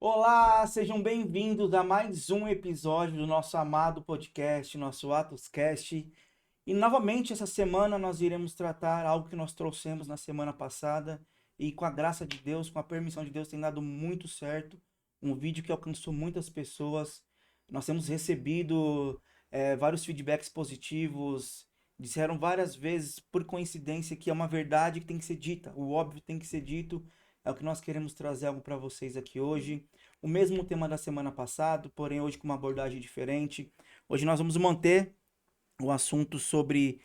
Olá, sejam bem-vindos a mais um episódio do nosso amado podcast, nosso Atoscast. E novamente essa semana nós iremos tratar algo que nós trouxemos na semana passada e com a graça de Deus, com a permissão de Deus, tem dado muito certo. Um vídeo que alcançou muitas pessoas. Nós temos recebido vários feedbacks positivos. Disseram várias vezes, por coincidência, que é uma verdade que tem que ser dita. O óbvio tem que ser dito. É o que nós queremos trazer algo para vocês aqui hoje. O mesmo tema da semana passada, porém hoje com uma abordagem diferente. Hoje nós vamos manter o assunto sobre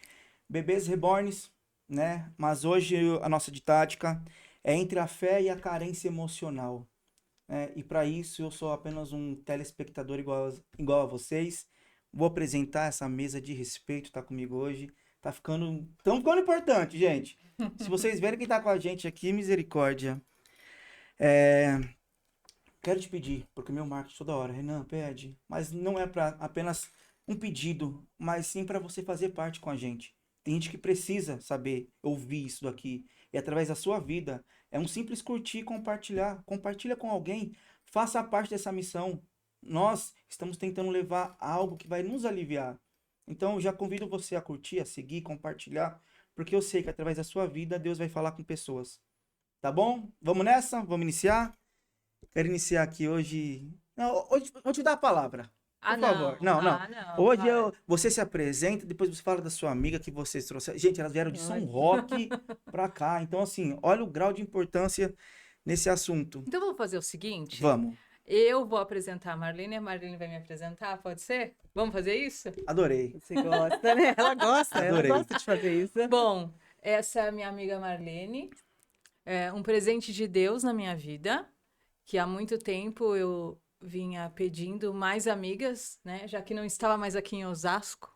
bebês reborns, né? Mas hoje a nossa didática é entre a fé e a carência emocional, né? E para isso eu sou apenas um telespectador igual a vocês. Vou apresentar essa mesa de respeito, tá comigo hoje. Tão ficando importante, gente. Se vocês verem quem tá com a gente aqui, misericórdia. É, Quero te pedir, porque meu marketing toda hora, Renan, pede, mas não é para apenas um pedido, mas sim para você fazer parte com a gente. Tem gente que precisa saber, ouvir isso daqui, e através da sua vida, é um simples curtir, compartilhar, compartilha com alguém, faça parte dessa missão. Nós estamos tentando levar algo que vai nos aliviar. Então, já convido você a curtir, a seguir, compartilhar, porque eu sei que através da sua vida, Deus vai falar com pessoas. Tá bom? Vamos nessa? Vamos iniciar? Quero iniciar aqui hoje. Não, hoje vou te dar a palavra. Ah, Por favor. não. Não, não. Ah, não, Hoje vai. você se apresenta, depois você fala da sua amiga que vocês trouxeram. Gente, elas vieram de São Ai. Roque pra cá. Então, assim, olha o grau de importância nesse assunto. Então vamos fazer o seguinte: Vamos. eu vou apresentar a Marlene vai me apresentar, pode ser? Vamos fazer isso? Adorei. Você gosta, né? Ela Adorei. gosta de fazer isso. Bom, essa é a minha amiga Marlene, é um presente de Deus na minha vida, que há muito tempo eu vinha pedindo mais amigas, né? Já que não estava mais aqui em Osasco,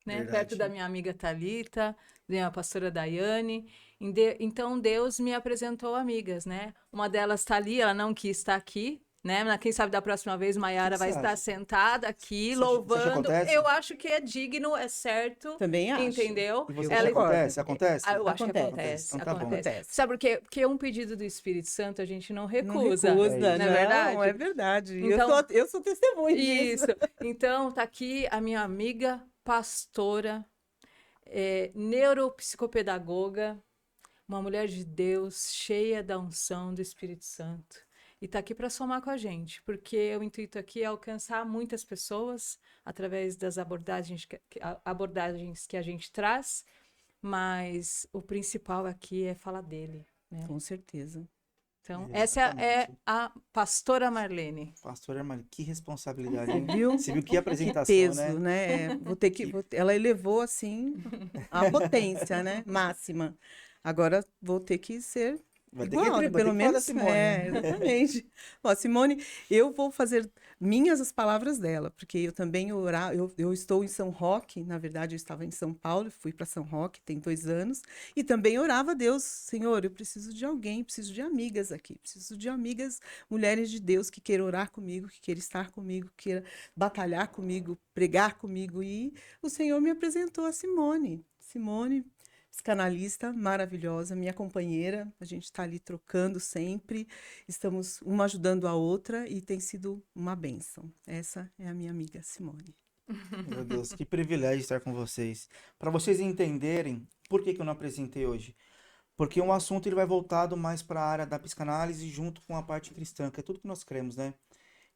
né? Verdade. Perto da minha amiga Thalita, da minha pastora Daiane. Então Deus me apresentou amigas, né? Uma delas está ali, ela não quis estar aqui, né? Mas quem sabe da próxima vez Maiara O que vai você estar acha? sentada aqui, Você acha que louvando. acontece? Eu acho que é digno, é certo, Também acho. entendeu? E você Eu acha que concordo. acontece? Acontece? Eu acho que Acontece. acontece, Então tá bom. Acontece. Sabe por quê? Porque um pedido do Espírito Santo a gente não Não recusa. recusa, É isso. Não é verdade? não, é verdade. Então- Eu sou testemunha disso. Isso. Então, tá aqui a minha amiga pastora, neuropsicopedagoga, uma mulher de Deus, cheia da unção do Espírito Santo. E tá aqui para somar com a gente, porque o intuito aqui é alcançar muitas pessoas através das abordagens que a gente traz, mas o principal aqui é falar dele, né? Com certeza. Então, essa é Exatamente. a pastora Marlene. Pastor Armando, que responsabilidade, hein? Viu? Você viu que Que apresentação, peso, né? né? Ela elevou assim a potência, né? Máxima. Agora vou ter que ser Vai ter igual, vai ter pelo que falar da menos. Simone, né? Exatamente. Ó, Simone, eu vou fazer minhas as palavras dela, porque eu também eu estou em São Roque, na verdade eu estava em São Paulo, fui para São Roque tem 2 anos, e também orava a Deus, Senhor, eu preciso de alguém, preciso de amigas aqui, preciso de amigas, mulheres de Deus que queiram orar comigo, que queiram estar comigo, que queiram batalhar comigo, pregar comigo, e o Senhor me apresentou a Simone. Simone, psicanalista maravilhosa, minha companheira, a gente está ali trocando sempre, estamos uma ajudando a outra e tem sido uma bênção. Essa é a minha amiga Simone. Meu Deus, que privilégio estar com vocês. Para vocês entenderem por que eu não apresentei hoje. Porque um assunto ele vai voltado mais para a área da psicanálise junto com a parte cristã, que é tudo que nós cremos, né?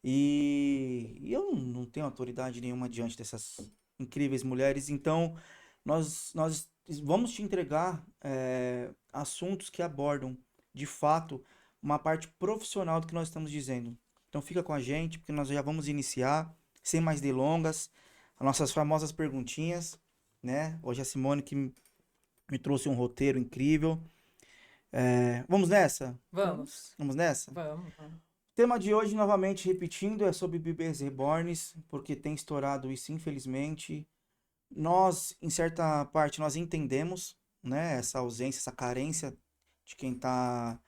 E eu não tenho autoridade nenhuma diante dessas incríveis mulheres, então nós vamos te entregar assuntos que abordam, de fato, uma parte profissional do que nós estamos dizendo. Então fica com a gente, porque nós já vamos iniciar, sem mais delongas, as nossas famosas perguntinhas, né? Hoje a Simone que me trouxe um roteiro incrível. Vamos nessa? Vamos. Vamos nessa? Vamos. O tema de hoje, novamente repetindo, é sobre bebês reborns, porque tem estourado isso, infelizmente. Nós, em certa parte, nós entendemos, né, essa ausência, essa carência de quem está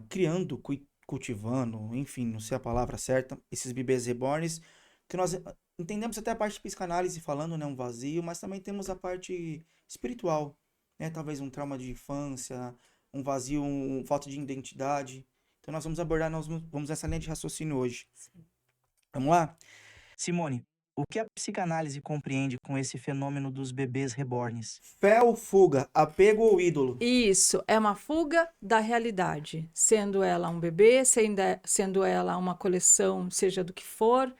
criando, cultivando, enfim, não sei a palavra certa, esses bebês reborns, que nós entendemos até a parte de psicanálise falando, né, um vazio, mas também temos a parte espiritual, né, talvez um trauma de infância, um vazio, falta de identidade. Então nós vamos abordar, nós vamos essa linha de raciocínio hoje. Vamos lá? Simone, o que a psicanálise compreende com esse fenômeno dos bebês reborns? Fé ou fuga? Apego ou ídolo? Isso é uma fuga da realidade, sendo ela um bebê, sendo ela uma coleção, seja do que for,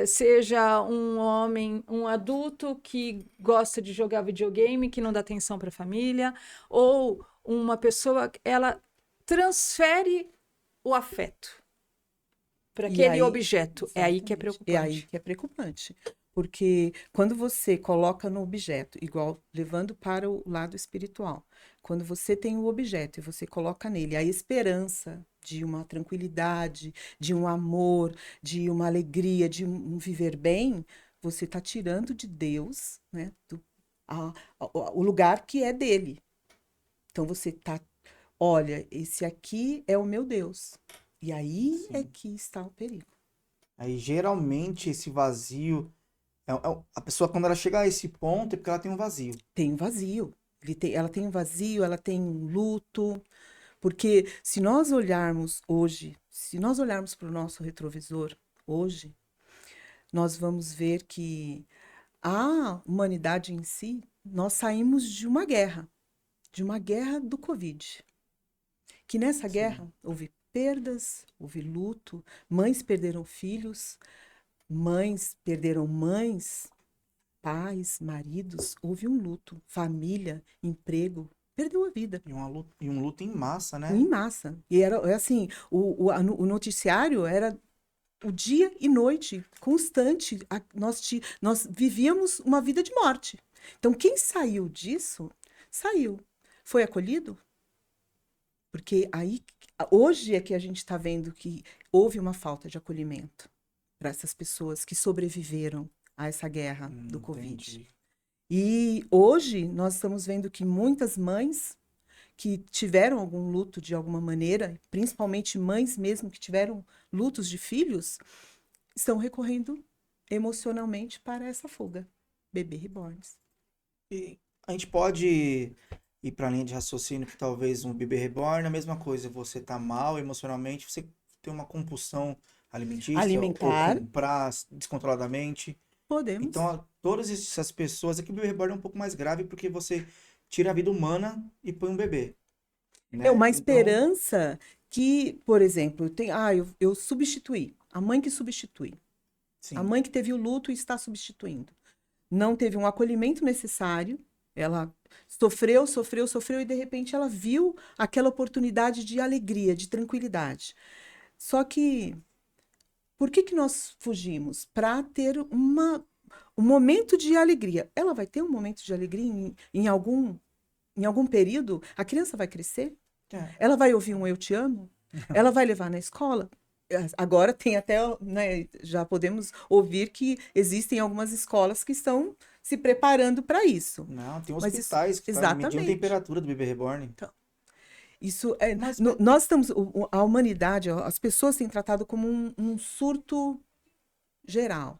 seja um homem, um adulto que gosta de jogar videogame, que não dá atenção para a família, ou uma pessoa, ela transfere o afeto para E aquele aí, objeto. É aí que é exatamente, é aí preocupante. que é preocupante. Porque quando você coloca no objeto, igual levando para o lado espiritual, quando você tem o objeto e você coloca nele a esperança de uma tranquilidade, de um amor, de uma alegria, de um viver bem, você está tirando de Deus, né, o lugar que é dele. Então você está, olha, esse aqui é o meu Deus. E aí é Sim. que está o perigo. Aí geralmente esse vazio, a pessoa quando ela chega a esse ponto é porque ela tem um vazio. Tem um vazio. Ela tem um vazio, ela tem um luto. Porque se nós olharmos hoje, se nós olharmos para o nosso retrovisor hoje, nós vamos ver que a humanidade em si, nós saímos de uma guerra do Covid. Que nessa Sim. guerra houve perdas, houve luto, mães perderam filhos, mães perderam mães, pais, maridos, houve um luto, família, emprego, perdeu a vida. E um luto em massa, né? Em massa. E era assim, o noticiário era o dia e noite, constante. Nós vivíamos uma vida de morte. Então, quem saiu disso, saiu. Foi acolhido? Porque aí, hoje é que a gente está vendo que houve uma falta de acolhimento para essas pessoas que sobreviveram a essa guerra do Covid. Entendi. E hoje nós estamos vendo que muitas mães que tiveram algum luto de alguma maneira, principalmente mães mesmo que tiveram lutos de filhos, estão recorrendo emocionalmente para essa fuga. Bebê reborns. E a gente pode ir para a linha de raciocínio que talvez um bebê reborn, a mesma coisa, você tá mal emocionalmente, você tem uma compulsão alimentícia ou Alimentar, comprar descontroladamente. podemos. Então, todas essas pessoas, aqui o bebê reborn é um pouco mais grave porque você tira a vida humana e põe um bebê, É né? uma Então, esperança que, por exemplo, eu substituí. A mãe que substitui. A sim, mãe que teve o luto e está substituindo. Não teve um acolhimento necessário. Ela sofreu, sofreu, sofreu e de repente ela viu aquela oportunidade de alegria, de tranquilidade. Só que por que nós fugimos? Para ter um momento de alegria. Ela vai ter um momento de alegria em algum período? A criança vai crescer? é, Ela vai ouvir um eu te amo? Ela vai levar na escola? Agora tem até, né, já podemos ouvir que existem algumas escolas que estão se preparando para isso. não, tem Mas isso, hospitais que fazem medindo a exatamente. temperatura do bebê reborn. Isso é, Mas, nós estamos, a humanidade, as pessoas têm tratado como um surto geral.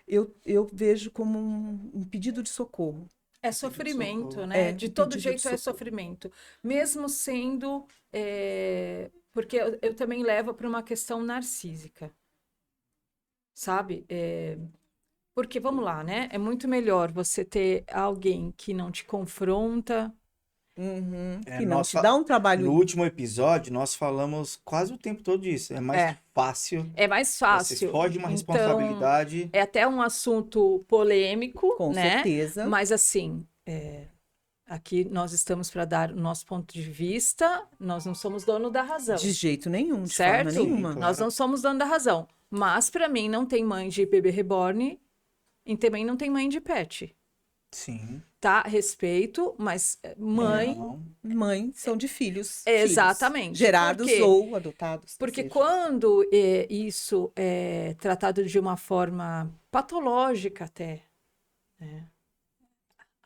Eu vejo como um pedido de socorro. É sofrimento, socorro. né? É, De um todo pedido de jeito é socorro. sofrimento. Mesmo sendo. Porque eu também levo para uma questão narcísica. Sabe? Porque, vamos lá, né? É muito melhor você ter alguém que não te confronta. Uhum, É, que não te dá um no trabalho. último episódio, nós falamos quase o tempo todo disso. É mais É. fácil, É mais você fácil. foge de uma Então, responsabilidade. é até um assunto polêmico, Com né? certeza. Mas, assim, aqui nós estamos para dar o nosso ponto de vista, nós não somos dono da razão, De jeito nenhum, de certo? forma nenhuma. Sim, Nós claro. não somos dono da razão. Mas, para mim, não tem mãe de bebê reborn e também não tem mãe de pet. Sim. Tá? Respeito, mas mãe. Não. Mãe são de filhos. Exatamente. Gerados Por quê? ou adotados. que Porque seja. quando isso é tratado de uma forma patológica até, né?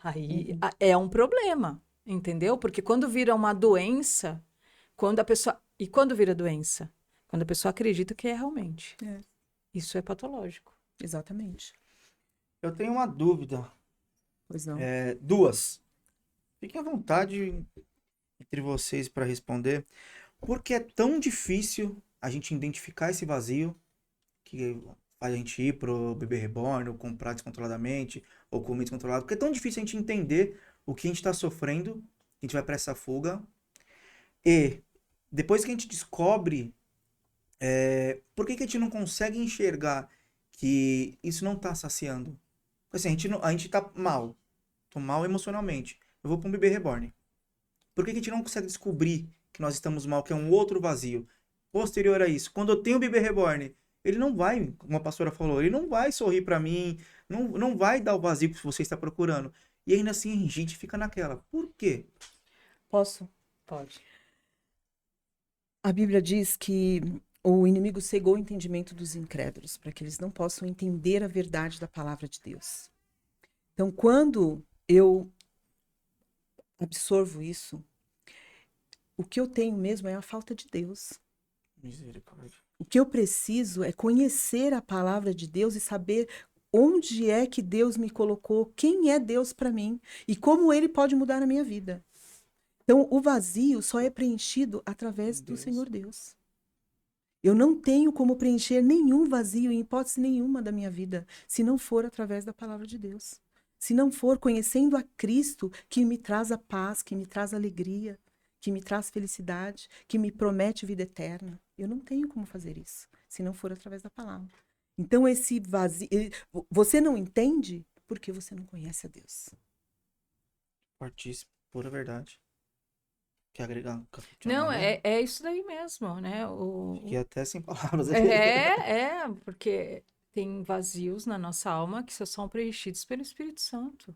Aí é um problema, entendeu? Porque quando vira uma doença, quando vira doença? Quando a pessoa acredita que é realmente. É. Isso é patológico. Exatamente. Eu tenho uma dúvida. Pois não. Duas. Fiquem à vontade entre vocês para responder. por que é tão difícil a gente identificar esse vazio que faz a gente ir pro bebê reborn, ou comprar descontroladamente, ou comer descontrolado? Porque é tão difícil a gente entender o que a gente está sofrendo, a gente vai para essa fuga. E depois que a gente descobre, por que que a gente não consegue enxergar que isso não está saciando? Assim, a gente tá mal. Tô mal emocionalmente. Eu vou para um bebê reborn. Por que que a gente não consegue descobrir que nós estamos mal, que é um outro vazio? Posterior a isso, quando eu tenho o bebê reborn, ele não vai, como a pastora falou, ele não vai sorrir para mim, não vai dar o vazio que você está procurando. E ainda assim a gente fica naquela. Por quê? Posso? Pode. A Bíblia diz que o inimigo cegou o entendimento dos incrédulos, para que eles não possam entender a verdade da palavra de Deus. Então, quando eu absorvo isso, o que eu tenho mesmo é a falta de Deus. Misericórdia. O que eu preciso é conhecer a palavra de Deus e saber onde é que Deus me colocou, quem é Deus para mim e como ele pode mudar a minha vida. Então, o vazio só é preenchido através do Senhor Deus. Eu não tenho como preencher nenhum vazio, em hipótese nenhuma da minha vida, se não for através da palavra de Deus. Se não for conhecendo a Cristo, que me traz a paz, que me traz alegria, que me traz felicidade, que me promete vida eterna. Eu não tenho como fazer isso, se não for através da palavra. Então, esse vazio... Você não entende porque você não conhece a Deus. Fortíssimo, pura verdade. Quer agregar? Não, é isso daí mesmo, né? Fiquei até sem palavras. Porque tem vazios na nossa alma que só são preenchidos pelo Espírito Santo,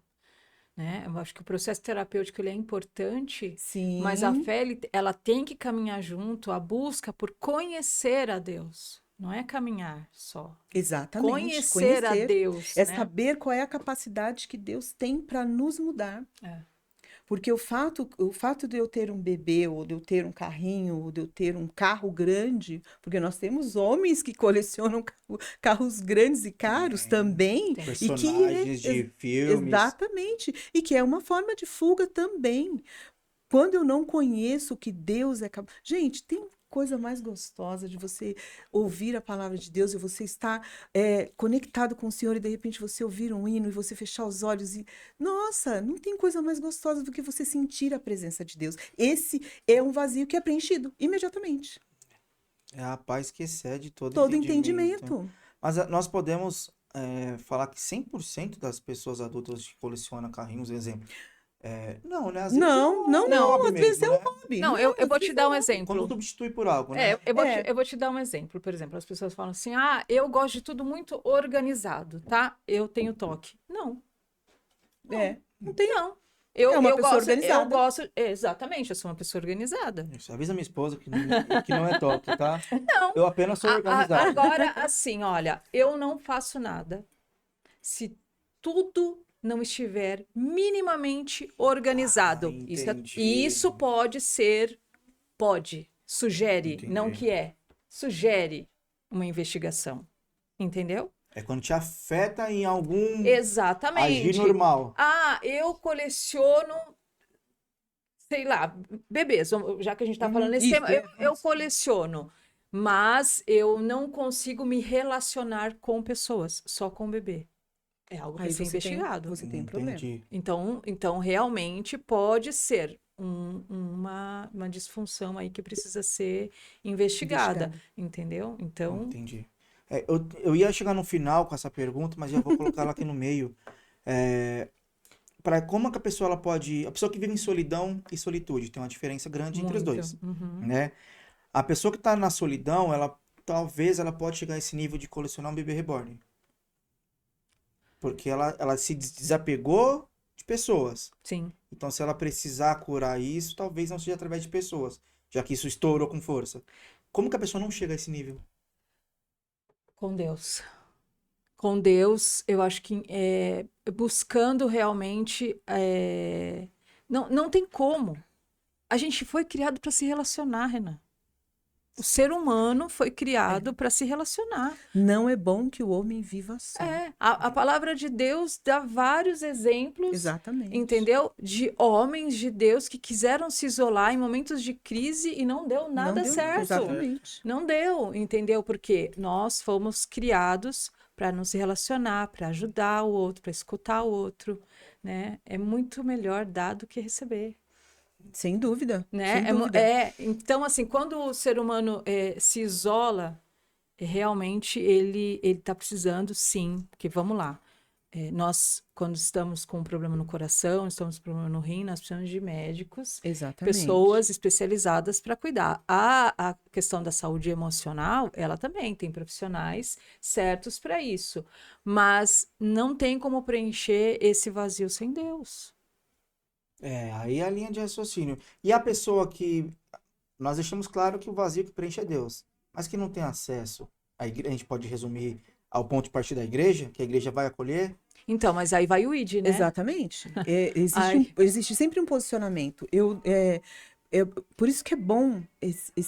né? Eu acho que o processo terapêutico ele é importante, Sim. mas a fé ela tem que caminhar junto, a busca por conhecer a Deus. Não é caminhar só. Exatamente. Conhecer a Deus, é né? saber qual é a capacidade que Deus tem para nos mudar. Porque o fato de eu ter um bebê, ou de eu ter um carrinho, ou de eu ter um carro grande, porque nós temos homens que colecionam carros grandes e caros também. Tem. Personagens de filmes. Exatamente. E que é uma forma de fuga também. Quando eu não conheço o que Deus é capaz... Gente, tem coisa mais gostosa de você ouvir a palavra de Deus e você estar conectado com o Senhor e de repente você ouvir um hino e você fechar os olhos e... Nossa, não tem coisa mais gostosa do que você sentir a presença de Deus. Esse é um vazio que é preenchido imediatamente. É a paz que excede Todo entendimento. entendimento. Mas nós podemos falar que 100% das pessoas adultas que colecionam carrinhos, exemplo. Não, né? Às vezes Não, às vezes é um né? hobby. Não, eu vou te dar um Quando exemplo. substitui por algo, né? Eu vou te dar um exemplo. Por exemplo, as pessoas falam assim: ah, eu gosto de tudo muito organizado, tá? Eu tenho toque. Não. Não tem. Não. É uma eu pessoa gosto, organizada. Eu gosto, exatamente, eu sou uma pessoa organizada. Isso, avisa minha esposa que não é toque, tá? Não. Eu apenas sou organizado. Agora, assim, olha, eu não faço nada se tudo não estiver minimamente organizado. Entendi. Isso sugere, Entendi. não que é, sugere uma investigação. Entendeu? É quando te afeta em algum Exatamente. agir normal. Ah, eu coleciono, sei lá, bebês, já que a gente está falando nesse tema, eu coleciono, mas eu não consigo me relacionar com pessoas, só com bebê. É algo para ser investigado. Você tem problema. Entendi. Então, realmente pode ser uma disfunção aí que precisa ser investigada. Entendeu? Então, Entendi. Eu ia chegar no final com essa pergunta, mas já vou colocar ela aqui no meio. Como que a pessoa ela pode... A pessoa que vive em solidão e solitude, tem uma diferença grande entre os dois. Né? A pessoa que está na solidão, talvez ela pode chegar a esse nível de colecionar um bebê reborn. Porque ela se desapegou de pessoas. Sim. Então, se ela precisar curar isso, talvez não seja através de pessoas, já que isso estourou com força. Como que a pessoa não chega a esse nível? Com Deus. Com Deus, eu acho que buscando realmente... não tem como. A gente foi criado para se relacionar, Renan. O ser humano foi criado para se relacionar. Não é bom que o homem viva só. A palavra de Deus dá vários exemplos, Exatamente. entendeu? De homens de Deus que quiseram se isolar em momentos de crise e não deu nada Não deu- certo. Exatamente. Não deu, entendeu? Porque nós fomos criados para nos relacionar, para ajudar o outro, para escutar o outro, né? É muito melhor dar do que receber. Sem dúvida. Né? Sem dúvida. Então, assim, quando o ser humano se isola, realmente ele está precisando, sim, porque vamos lá, nós, quando estamos com um problema no coração, estamos com um problema no rim, nós precisamos de médicos, Exatamente. pessoas especializadas para cuidar. A questão da saúde emocional, ela também tem profissionais certos para isso, mas não tem como preencher esse vazio sem Deus. Aí é a linha de raciocínio. E a pessoa que. Nós deixamos claro que o vazio que preenche é Deus, mas que não tem acesso. A gente pode resumir ao ponto de partida da igreja, que a igreja vai acolher. Então, mas aí vai o ID, né? Exatamente. Ai. Existe sempre um posicionamento. Por isso que é bom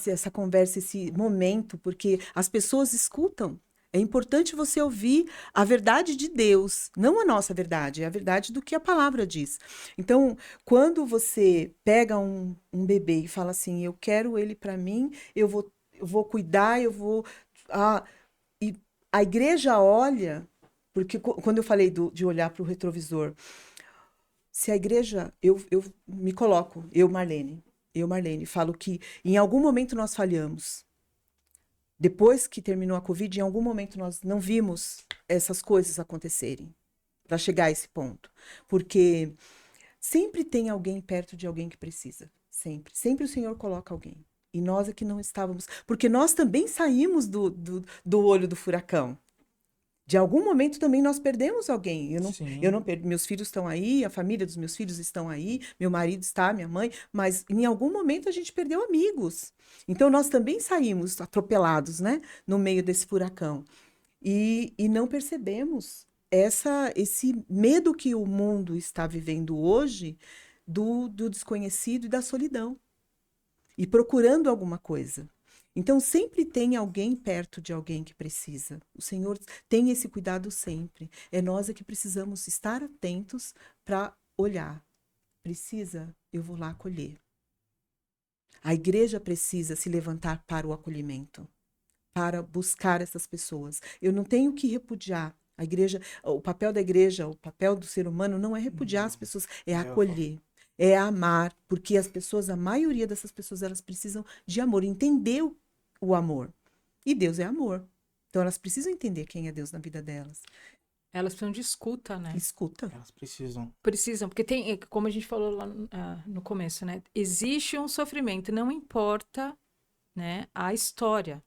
essa conversa, esse momento, porque as pessoas escutam. É importante você ouvir a verdade de Deus, não a nossa verdade, é a verdade do que a palavra diz. Então, quando você pega um bebê e fala assim, eu quero ele para mim, eu vou cuidar, e a igreja olha, porque quando eu falei de olhar para o retrovisor, se a igreja, eu me coloco, eu, Marlene, falo que em algum momento nós falhamos. Depois que terminou a Covid, em algum momento nós não vimos essas coisas acontecerem para chegar a esse ponto. Porque sempre tem alguém perto de alguém que precisa. Sempre. Sempre o Senhor coloca alguém. E nós é que não estávamos. Porque nós também saímos do olho do furacão. De algum momento também nós perdemos alguém. Eu não perdi, meus filhos estão aí, a família dos meus filhos estão aí, meu marido está, minha mãe, mas em algum momento a gente perdeu amigos. Então nós também saímos atropelados, né, no meio desse furacão. E não percebemos esse medo que o mundo está vivendo hoje do desconhecido e da solidão. E procurando alguma coisa. Então, sempre tem alguém perto de alguém que precisa. O Senhor tem esse cuidado sempre. É nós que precisamos estar atentos para olhar. Precisa, eu vou lá acolher. A igreja precisa se levantar para o acolhimento, para buscar essas pessoas. Eu não tenho que repudiar. A igreja, o papel da igreja, o papel do ser humano não é repudiar as pessoas, é acolher. É amar, porque as pessoas, a maioria dessas pessoas, elas precisam de amor, entender o amor. E Deus é amor. Então, elas precisam entender quem é Deus na vida delas. Elas precisam de escuta, né? Escuta. Elas precisam. Precisam, porque tem, como a gente falou lá no começo, né? Existe um sofrimento, não importa, né, a história.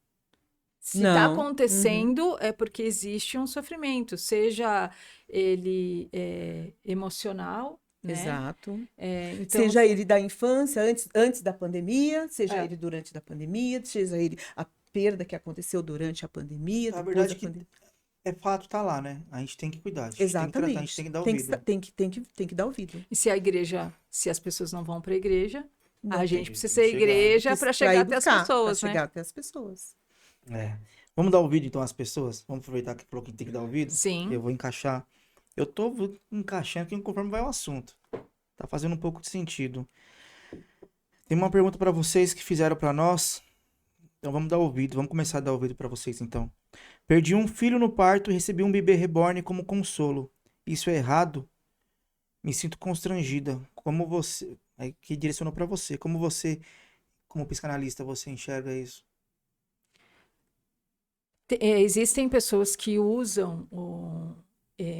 Se está acontecendo, é porque existe um sofrimento, seja ele emocional, né? Exato. Então, seja ele da infância, antes da pandemia, seja ele durante da pandemia, seja ele a perda que aconteceu durante a pandemia. A verdade é que é fato, tá lá, né? A gente tem que cuidar, a gente Exatamente. tem que tratar, a gente tem que dar ouvido. Tem que dar ouvido. E se a igreja, se as pessoas não vão para a igreja, Não a tem. gente precisa ser igreja para chegar até as pessoas, Pra né? chegar até as pessoas. Vamos dar ouvido, então, às pessoas? Vamos aproveitar que falou que tem que dar ouvido? Sim. Eu vou encaixar. Eu tô encaixando aqui conforme vai o assunto. Tá fazendo um pouco de sentido. Tem uma pergunta para vocês que fizeram para nós. Então vamos dar ouvido. Vamos começar a dar ouvido para vocês, então. Perdi um filho no parto e recebi um bebê reborn como consolo. Isso é errado? Me sinto constrangida. Como você... que direcionou para você. Como você, como psicanalista, você enxerga isso? Existem pessoas que usam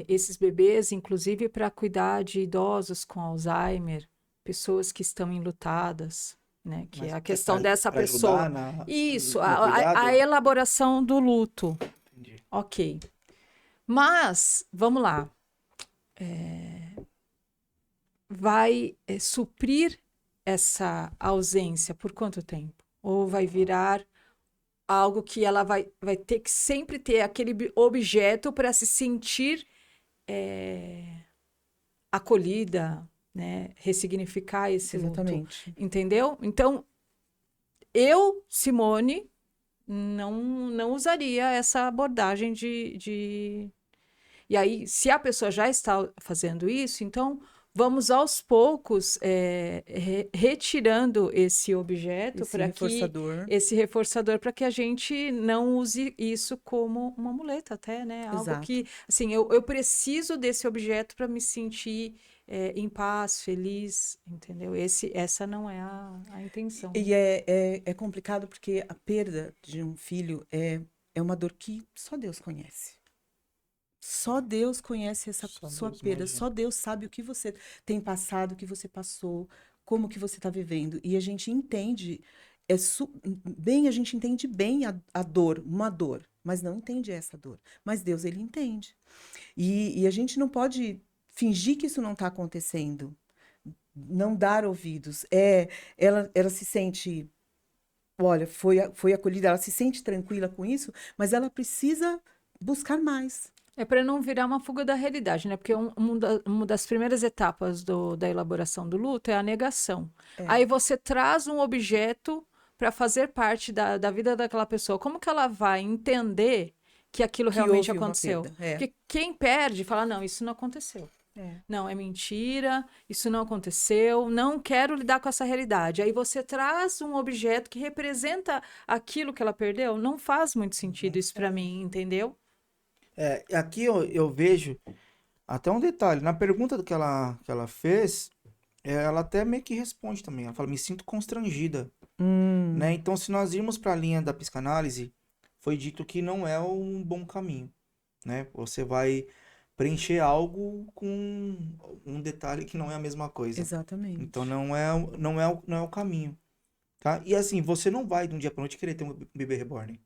esses bebês, inclusive, para cuidar de idosos com Alzheimer, pessoas que estão enlutadas, né? Que Mas é a questão dessa pra pessoa. ajudar Isso, no cuidado? a elaboração do luto. Entendi. Ok. Mas, vamos lá. Vai suprir essa ausência por quanto tempo? Ou vai virar algo que ela vai ter que sempre ter aquele objeto para se sentir acolhida, né? Ressignificar esse luto. Exatamente. Entendeu? Então, eu, Simone, não usaria essa abordagem de... E aí, se a pessoa já está fazendo isso, então vamos aos poucos retirando esse objeto Esse para que reforçador. esse reforçador para que a gente não use isso como uma muleta até, né? Algo Exato. que, assim, eu preciso desse objeto para me sentir em paz, feliz, entendeu? Essa não é a intenção. E é complicado porque a perda de um filho é uma dor que só Deus conhece. Só Deus conhece essa Só sua Deus perda, imagina. só Deus sabe o que você tem passado, o que você passou, como que você está vivendo. E a gente entende, a gente entende bem a dor, uma dor, mas não entende essa dor. Mas Deus, ele entende. E a gente não pode fingir que isso não está acontecendo, não dar ouvidos. Ela se sente, olha, foi acolhida, ela se sente tranquila com isso, mas ela precisa buscar mais. É para não virar uma fuga da realidade, né? Porque uma das primeiras etapas da elaboração do luto é a negação. Aí você traz um objeto para fazer parte da vida daquela pessoa. Como que ela vai entender que aquilo Que realmente houve uma aconteceu? perda. É. Porque quem perde fala, não, isso não aconteceu. Não, é mentira, isso não aconteceu, não quero lidar com essa realidade. Aí você traz um objeto que representa aquilo que ela perdeu. Não faz muito sentido isso para mim, entendeu? Aqui eu vejo até um detalhe. Na pergunta que ela fez, ela até meio que responde também. Ela fala, me sinto constrangida, né? Então, se nós irmos para a linha da psicanálise, foi dito que não é um bom caminho, né? Você vai preencher algo com um detalhe que não é a mesma coisa. Então, Exatamente. não é o caminho, tá? E assim, você não vai de um dia para noite querer ter um bebê reborn.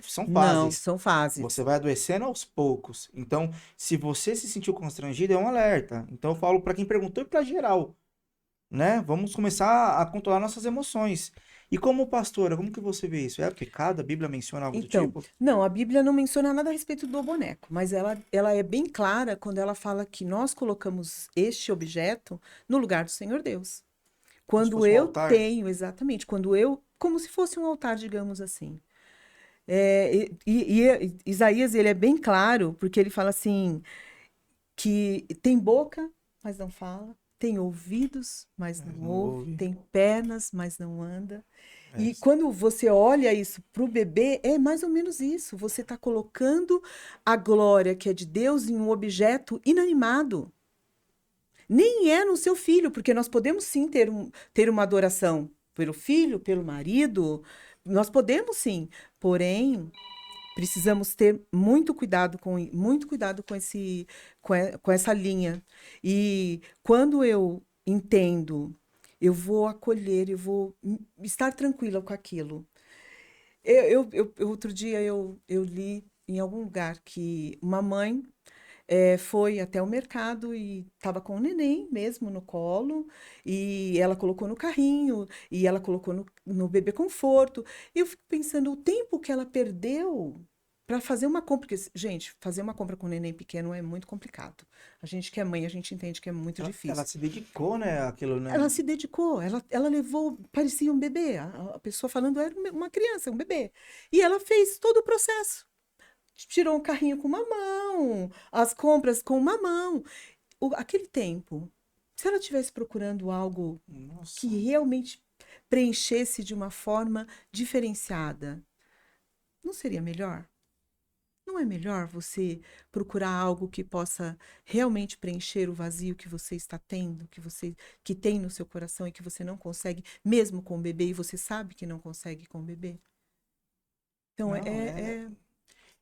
São Não, fases. são fases. Você vai adoecendo aos poucos. Então, se você se sentiu constrangido, é um alerta. Então, eu falo para quem perguntou e para geral, né? Vamos começar a controlar nossas emoções. E como pastora, como que você vê isso? É pecado? A Bíblia menciona algo do Então, tipo? não, a Bíblia não menciona nada a respeito do boneco, mas ela é bem clara quando ela fala que nós colocamos este objeto no lugar do Senhor Deus. Como se Quando fosse um eu altar? tenho, exatamente, como se fosse um altar, digamos assim. Isaías, ele é bem claro, porque ele fala assim, que tem boca, mas não fala, tem ouvidos, mas Mas não não ouve, ouve. tem pernas, mas não anda. É. E quando você olha isso para o bebê, é mais ou menos isso. Você está colocando a glória que é de Deus em um objeto inanimado. Nem é no seu filho, porque nós podemos sim ter uma adoração pelo filho, pelo marido. Nós podemos sim. Porém, precisamos ter muito cuidado com essa linha. E quando eu entendo, eu vou acolher, eu vou estar tranquila com aquilo. Outro dia eu li em algum lugar que uma mãe foi até o mercado e estava com o neném mesmo no colo, e ela colocou no carrinho, e ela colocou no bebê conforto. E eu fico pensando, o tempo que ela perdeu para fazer uma compra, porque, gente, fazer uma compra com um neném pequeno é muito complicado. A gente que é mãe, a gente entende que é muito Ela difícil. se dedicou, né, àquilo, né? Ela se dedicou, ela levou, parecia um bebê, a pessoa falando era uma criança, um bebê. E ela fez todo o processo. Tirou um carrinho com uma mão, as compras com uma mão. Aquele tempo, se ela estivesse procurando algo que Nossa. realmente preenchesse de uma forma diferenciada, não seria melhor? Não é melhor você procurar algo que possa realmente preencher o vazio que você está tendo, que tem no seu coração e que você não consegue, mesmo com o bebê, e você sabe que não consegue com o bebê? Então, Não,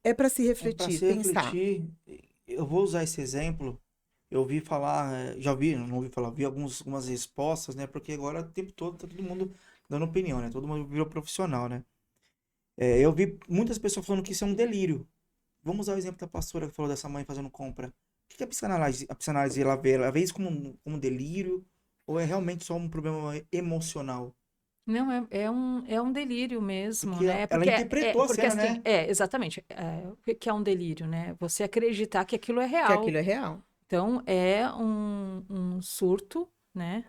é para se é para refletir, se pensar. refletir. Eu vou usar esse exemplo. Eu vi falar, já vi, não ouvi falar, vi algumas respostas, né? Porque agora o tempo todo tá todo mundo dando opinião, né? Todo mundo virou profissional, né? Eu vi muitas pessoas falando que isso é um delírio. Vamos usar o exemplo da pastora que falou dessa mãe fazendo compra. O que a psicanálise ela vê isso como um delírio ou é realmente só um problema emocional? Não, é um delírio mesmo, Porque né? ela interpretou a Porque cena, assim, né? exatamente. O que é um delírio, né? Você acreditar que aquilo é Que real. aquilo é real. Então, é um surto, né?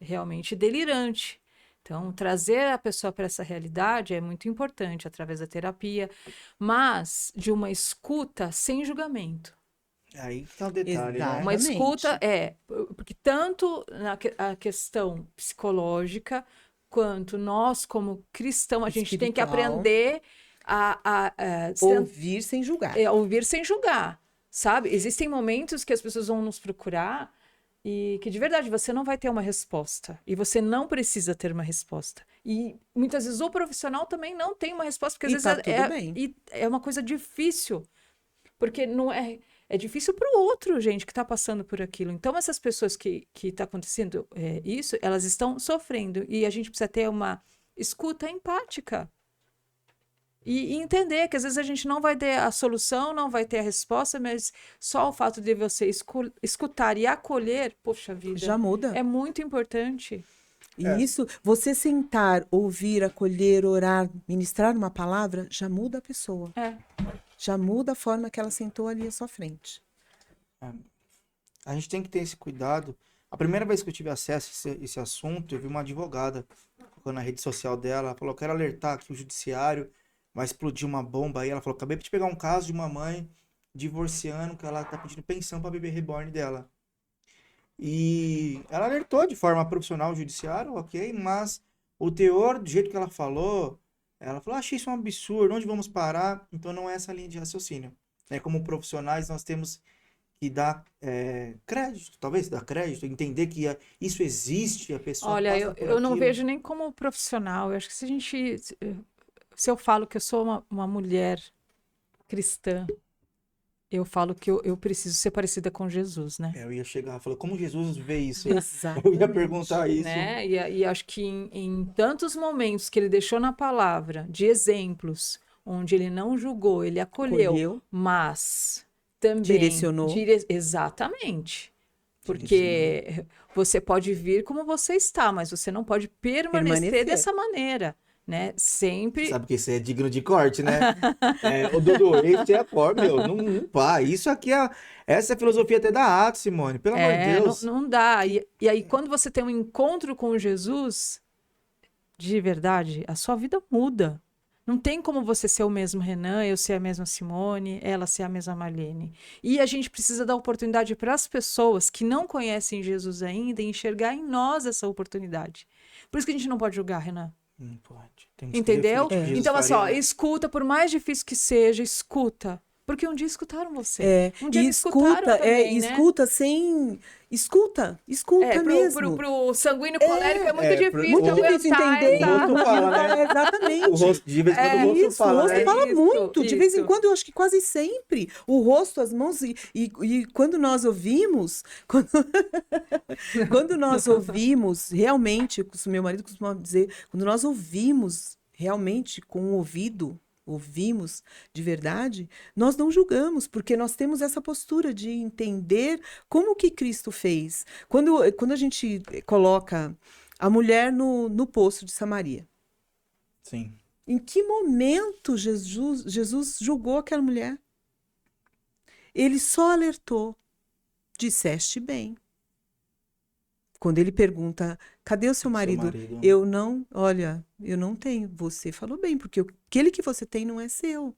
Realmente delirante. Então, trazer a pessoa para essa realidade é muito importante através da terapia, mas de uma escuta sem julgamento. Aí que tá o detalhe, Exato. né? Uma escuta Exatamente. porque tanto a questão psicológica, quanto nós, como cristão, a gente tem que Espiritual. aprender Ouvir sem julgar. ouvir sem julgar, sabe? Existem momentos que as pessoas vão nos procurar e que, de verdade, você não vai ter uma resposta. E você não precisa ter uma resposta. E muitas vezes o profissional também não tem uma resposta, porque às E vezes tá tudo bem. é uma coisa difícil. Porque não é difícil para o outro, gente, que está passando por aquilo. Então, essas pessoas que está acontecendo isso, elas estão sofrendo. E a gente precisa ter uma escuta empática. E entender que às vezes a gente não vai ter a solução, não vai ter a resposta, mas só o fato de você escutar e acolher, poxa vida, Já muda. é muito importante. E É. isso, você sentar, ouvir, acolher, orar, ministrar uma palavra, já muda a pessoa. É. Já muda a forma que ela sentou ali à sua frente. A gente tem que ter esse cuidado. A primeira vez que eu tive acesso a esse assunto, eu vi uma advogada colocando na rede social dela, ela falou, quero alertar aqui o judiciário, vai explodir uma bomba aí. Ela falou, acabei de pegar um caso de uma mãe divorciando, que ela tá pedindo pensão pra bebê reborn dela. E ela alertou de forma profissional o judiciário, ok, mas o teor, do jeito que ela falou, achei isso um absurdo, onde vamos parar? Então não é essa linha de raciocínio. Como profissionais, nós temos que dar crédito, talvez dar crédito, entender que isso existe, a pessoa Olha, passa por eu não aquilo. vejo nem como profissional. Eu acho que se eu falo que eu sou uma mulher cristã, eu falo que eu preciso ser parecida com Jesus, né? Eu ia chegar, falou, como Jesus vê isso? Exato. Eu ia perguntar isso. Né? E acho que em tantos momentos que ele deixou na palavra, de exemplos, onde ele não julgou, ele acolheu, Acolheu. mas também Direcionou. Exatamente. Porque você pode vir como você está, mas você não pode permanecer dessa maneira, né? Sempre. Sabe que isso é digno de corte, né? Ô Dudu, esse é a cor, meu. Não pá. Isso aqui essa é a filosofia até da Atos, Simone. Pelo amor de Deus. Não dá. E aí, quando você tem um encontro com Jesus, de verdade, a sua vida muda. Não tem como você ser o mesmo Renan, eu ser a mesma Simone, ela ser a mesma Marlene. E a gente precisa dar oportunidade para as pessoas que não conhecem Jesus ainda enxergar em nós essa oportunidade. Por isso que a gente não pode julgar, Renan. Não pode. Tem que Entendeu? escrever o que Jesus Então, assim, faria, né? escuta, por mais difícil que seja, escuta. Porque um dia escutaram você. Um dia E me escutaram também, né? escuta sem... Escuta mesmo. Pro sanguíneo colérico é muito difícil muito difícil aguentar entender. essa- O rosto fala, né? Exatamente. O rosto, de vez em quando o rosto Isso, fala, o rosto né? fala Isso, muito. De vez em isso. quando, eu acho que quase sempre. O rosto, as mãos. E quando nós ouvimos. Quando nós ouvimos, realmente, o meu marido costuma dizer, quando nós ouvimos realmente com o ouvido, ouvimos de verdade, nós não julgamos, porque nós temos essa postura de entender como que Cristo fez. Quando a gente coloca a mulher no poço de Samaria, Sim. em que momento Jesus julgou aquela mulher? Ele só alertou, disseste bem. Quando ele pergunta, cadê o seu marido? Eu não tenho. Você falou bem, porque aquele que você tem não é seu.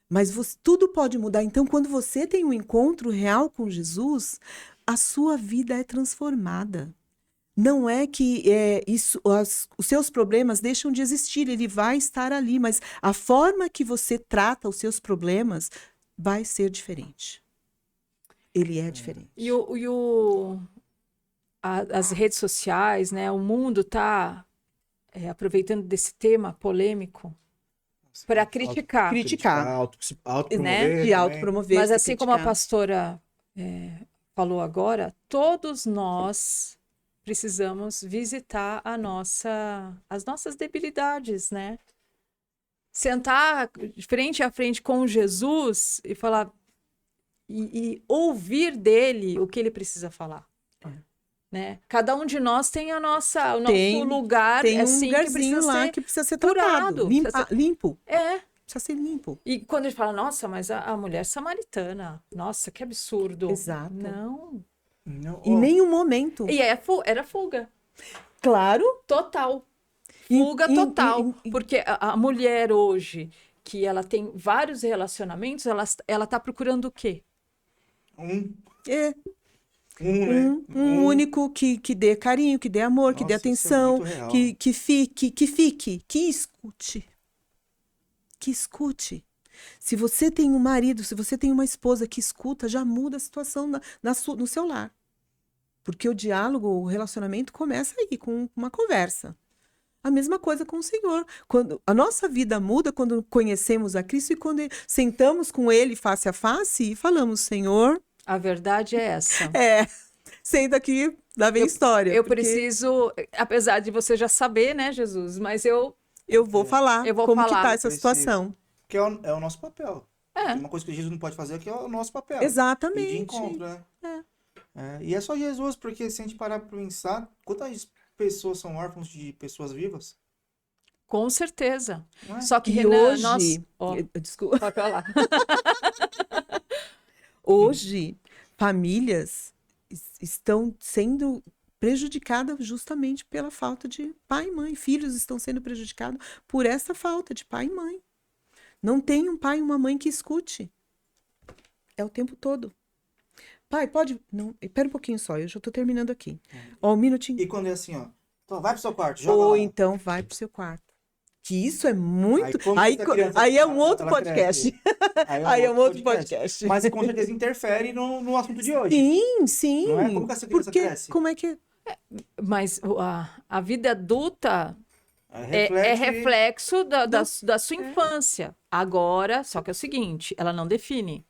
Mas tudo pode mudar. Então, quando você tem um encontro real com Jesus, a sua vida é transformada. Não é que os seus problemas deixam de existir, ele vai estar ali, mas a forma que você trata os seus problemas vai ser diferente. Ele é diferente. As redes sociais, né? O mundo está aproveitando desse tema polêmico para criticar. Autopromover, né? De autopromover. Mas se assim como a criticar. pastora falou agora, todos nós precisamos visitar as nossas debilidades, né? Sentar frente a frente com Jesus e falar e ouvir dele o que ele precisa falar. Né? Cada um de nós tem o nosso lugar, tem um assim, lugarzinho lá que precisa ser tratado, limpo. Precisa ser limpo. E quando a gente fala, nossa, mas a mulher samaritana, nossa, que absurdo. Exato. Não. Em nenhum momento. E era fuga. Claro. Total. Em- Fuga em- total. em- Porque a mulher hoje, que ela tem vários relacionamentos, ela tá procurando o quê? É, Né? um único que dê carinho, que dê amor, que dê Nossa, isso é atenção, muito real. que fique, que escute. Que escute. Se você tem um marido, se você tem uma esposa que escuta, já muda a situação no seu lar. Porque o diálogo, o relacionamento começa aí, com uma conversa. A mesma coisa com o Senhor. Quando a nossa vida muda quando conhecemos a Cristo e quando sentamos com Ele face a face e falamos, Senhor, A verdade é essa. senta aqui, lá vem história. Eu porque preciso, apesar de você já saber, né, Jesus, mas eu vou falar Eu vou como falar. que tá essa Preciso. situação. Que é o nosso papel. É. Tem uma coisa que Jesus não pode fazer é que é o nosso papel. Exatamente. E de encontro, né? E é só Jesus, porque se a gente parar para pensar, quantas pessoas são órfãos de pessoas vivas? Com certeza. Não é? Só que, E Renan, hoje, nós... Ó, desculpa, pode falar. hoje famílias estão sendo prejudicadas justamente pela falta de pai e mãe. Filhos estão sendo prejudicados por essa falta de pai e mãe. Não tem um pai e uma mãe que escute. É o tempo todo. Pai, pode... Não, espera um pouquinho só, eu já estou terminando aqui. Ó, um minutinho. E quando é assim, ó, então vai pro seu quarto, joga Ou lá. então vai pro seu quarto. Que isso é muito... como Aí, essa criança, aí é um outro ela podcast. cresce? Aí é um outro podcast. Mas com certeza interfere no assunto de hoje. Sim, sim. Não é? Como que essa criança Porque, cresce? como é que... Mas a vida adulta é Reflete- reflexo da sua infância. Agora, só que é o seguinte, ela não define.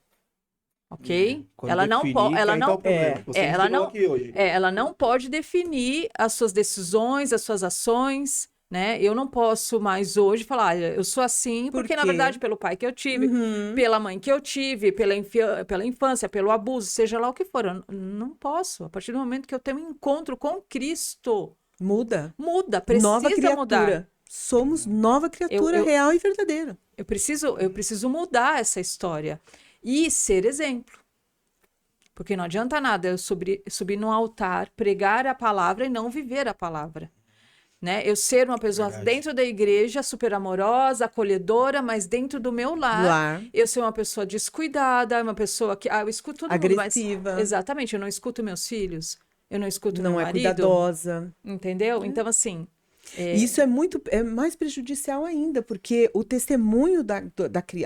Ok? Quando Ela não definir, pode. que Ela aí tá não, o problema. Você ela misturou não, aqui hoje. ela não pode definir as suas decisões, as suas ações, né? Eu não posso mais hoje falar, olha, eu sou assim, Por porque na quê? verdade, pelo pai que eu tive, Uhum. pela mãe que eu tive, pela infância, pelo abuso, seja lá o que for, eu não posso. A partir do momento que eu tenho um encontro com Cristo, Muda. muda, precisa Nova criatura. mudar. Somos nova criatura Eu- real e verdadeira. Eu preciso mudar essa história e ser exemplo. Porque não adianta nada eu subir no altar, pregar a palavra e não viver a palavra. Né? Eu ser uma pessoa Verdade. dentro da igreja, super amorosa, acolhedora, mas dentro do meu lar, eu ser uma pessoa descuidada, uma pessoa que... eu escuto todo mundo, mas... Agressiva. Exatamente, eu não escuto meus filhos, eu não escuto Não meu é marido. cuidadosa. Entendeu? Então, assim... E isso é mais prejudicial ainda, porque o testemunho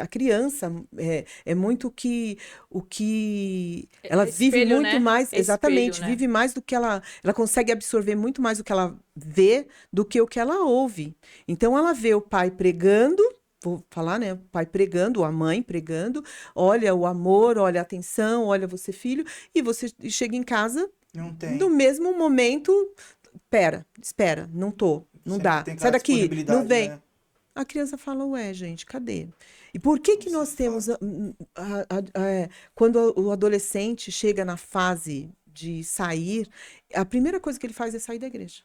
a criança é muito o que ela vive espelho, muito né? mais, É exatamente, espelho, né? vive mais do que ela consegue absorver muito mais do que ela vê do que o que ela ouve. Então ela vê o pai pregando, vou falar, né? O pai pregando, a mãe pregando, olha o amor, olha a atenção, olha você filho, e você chega em casa Não tem. no mesmo momento, espera, não tô. Não Sempre dá. tem Sai aquela daqui, disponibilidade, não vem. né? A criança fala, ué, gente, cadê? E por que que nós temos, quando o adolescente chega na fase de sair, a primeira coisa que ele faz é sair da igreja.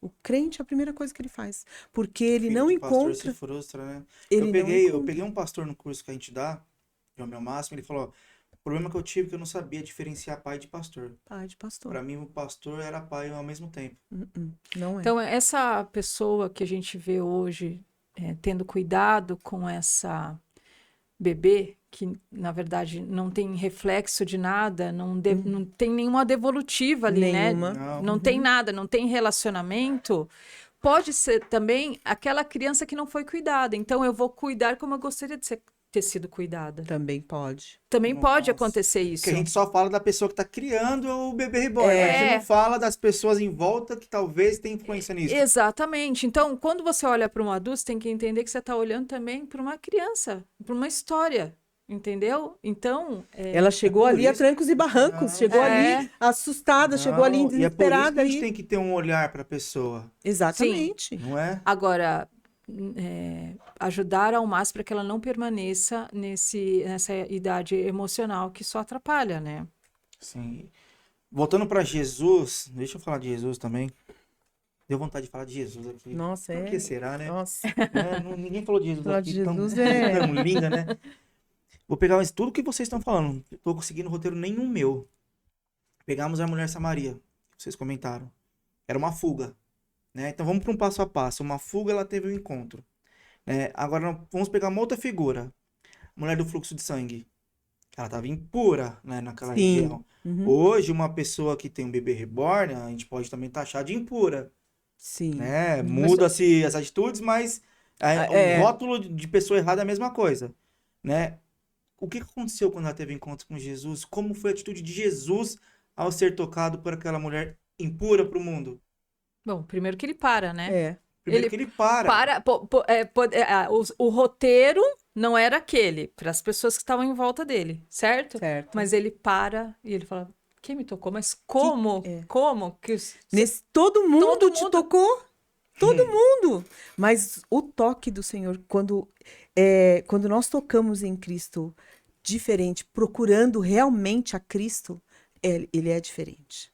O crente, a primeira coisa que ele faz. Porque ele Filho não de pastor encontra... se frustra, né? Ele não Eu encontra. peguei um pastor no curso que a gente dá, de Homem ao Máximo, ele falou, o problema que eu tive é que eu não sabia diferenciar pai de pastor. Pai de pastor. Pra mim, o pastor era pai ao mesmo tempo. Não é. Então, essa pessoa que a gente vê hoje tendo cuidado com essa bebê, que na verdade não tem reflexo de nada, não tem nenhuma devolutiva ali, Nenhuma. né? Não tem nada, não tem relacionamento. Pode ser também aquela criança que não foi cuidada. Então, eu vou cuidar como eu gostaria de ter sido cuidada. Também pode. Também pode Nossa. acontecer isso. Porque a gente só fala da pessoa que tá criando o bebê reborn. Mas a gente não fala das pessoas em volta que talvez tenham influência nisso. Exatamente. Então, quando você olha para um adulto, você tem que entender que você está olhando também para uma criança, para uma história. Entendeu? Então. Ela chegou por ali a isso- trancos e barrancos, Não. chegou ali assustada, chegou ali Não, e é por isso que desesperada. a gente E... tem que ter um olhar pra pessoa, Exatamente. não é? Agora, ajudar ao máximo para que ela não permaneça nessa idade emocional que só atrapalha, né? Sim. Voltando pra Jesus, deixa eu falar de Jesus também. Deu vontade de falar de Jesus aqui. Nossa, Por que será, né? Nossa. Ninguém falou de Jesus Falar aqui. de tão, Jesus é- tão linda, né? Vou pegar tudo que vocês estão falando. Não tô conseguindo roteiro nenhum meu. Pegamos a mulher Samaria, que vocês comentaram. Era uma fuga. né? Então vamos para um passo a passo. Uma fuga, ela teve um encontro, né? Agora vamos pegar uma outra figura. Mulher do fluxo de sangue. Ela estava impura, né, naquela Sim. região. Uhum. Hoje, uma pessoa que tem um bebê reborn, a gente pode também taxar de impura, Sim. né? Muda-se as atitudes, mas o rótulo de pessoa errada é a mesma coisa, né? O que aconteceu quando ela teve encontro com Jesus? Como foi a atitude de Jesus ao ser tocado por aquela mulher impura para o mundo? Bom, primeiro que ele para, né? É. Primeiro Ele que ele para. O roteiro não era aquele, para as pessoas que estavam em volta dele, certo? Certo. Mas ele para e ele fala: quem me tocou? Mas como? Como? Todo mundo te mundo- tocou? Todo mundo! Mas o toque do Senhor, quando nós tocamos em Cristo diferente, procurando realmente a Cristo, ele é diferente.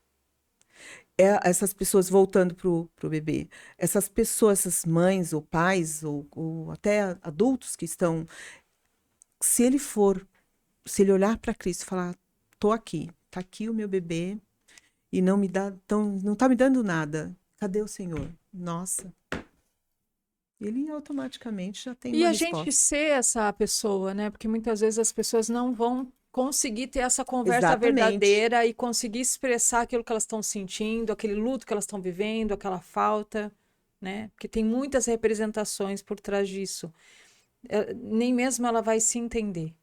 Essas pessoas, voltando pro bebê, essas pessoas, essas mães ou pais ou até adultos que estão, se ele olhar para Cristo e falar, tô aqui, tá aqui o meu bebê e não tá me dando nada, cadê o Senhor? Nossa, ele automaticamente já tem E uma a resposta. gente ser essa pessoa, né? Porque muitas vezes as pessoas não vão conseguir ter essa conversa Exatamente. verdadeira e conseguir expressar aquilo que elas estão sentindo, aquele luto que elas estão vivendo, aquela falta, né? Porque tem muitas representações por trás disso. Nem mesmo ela vai se entender,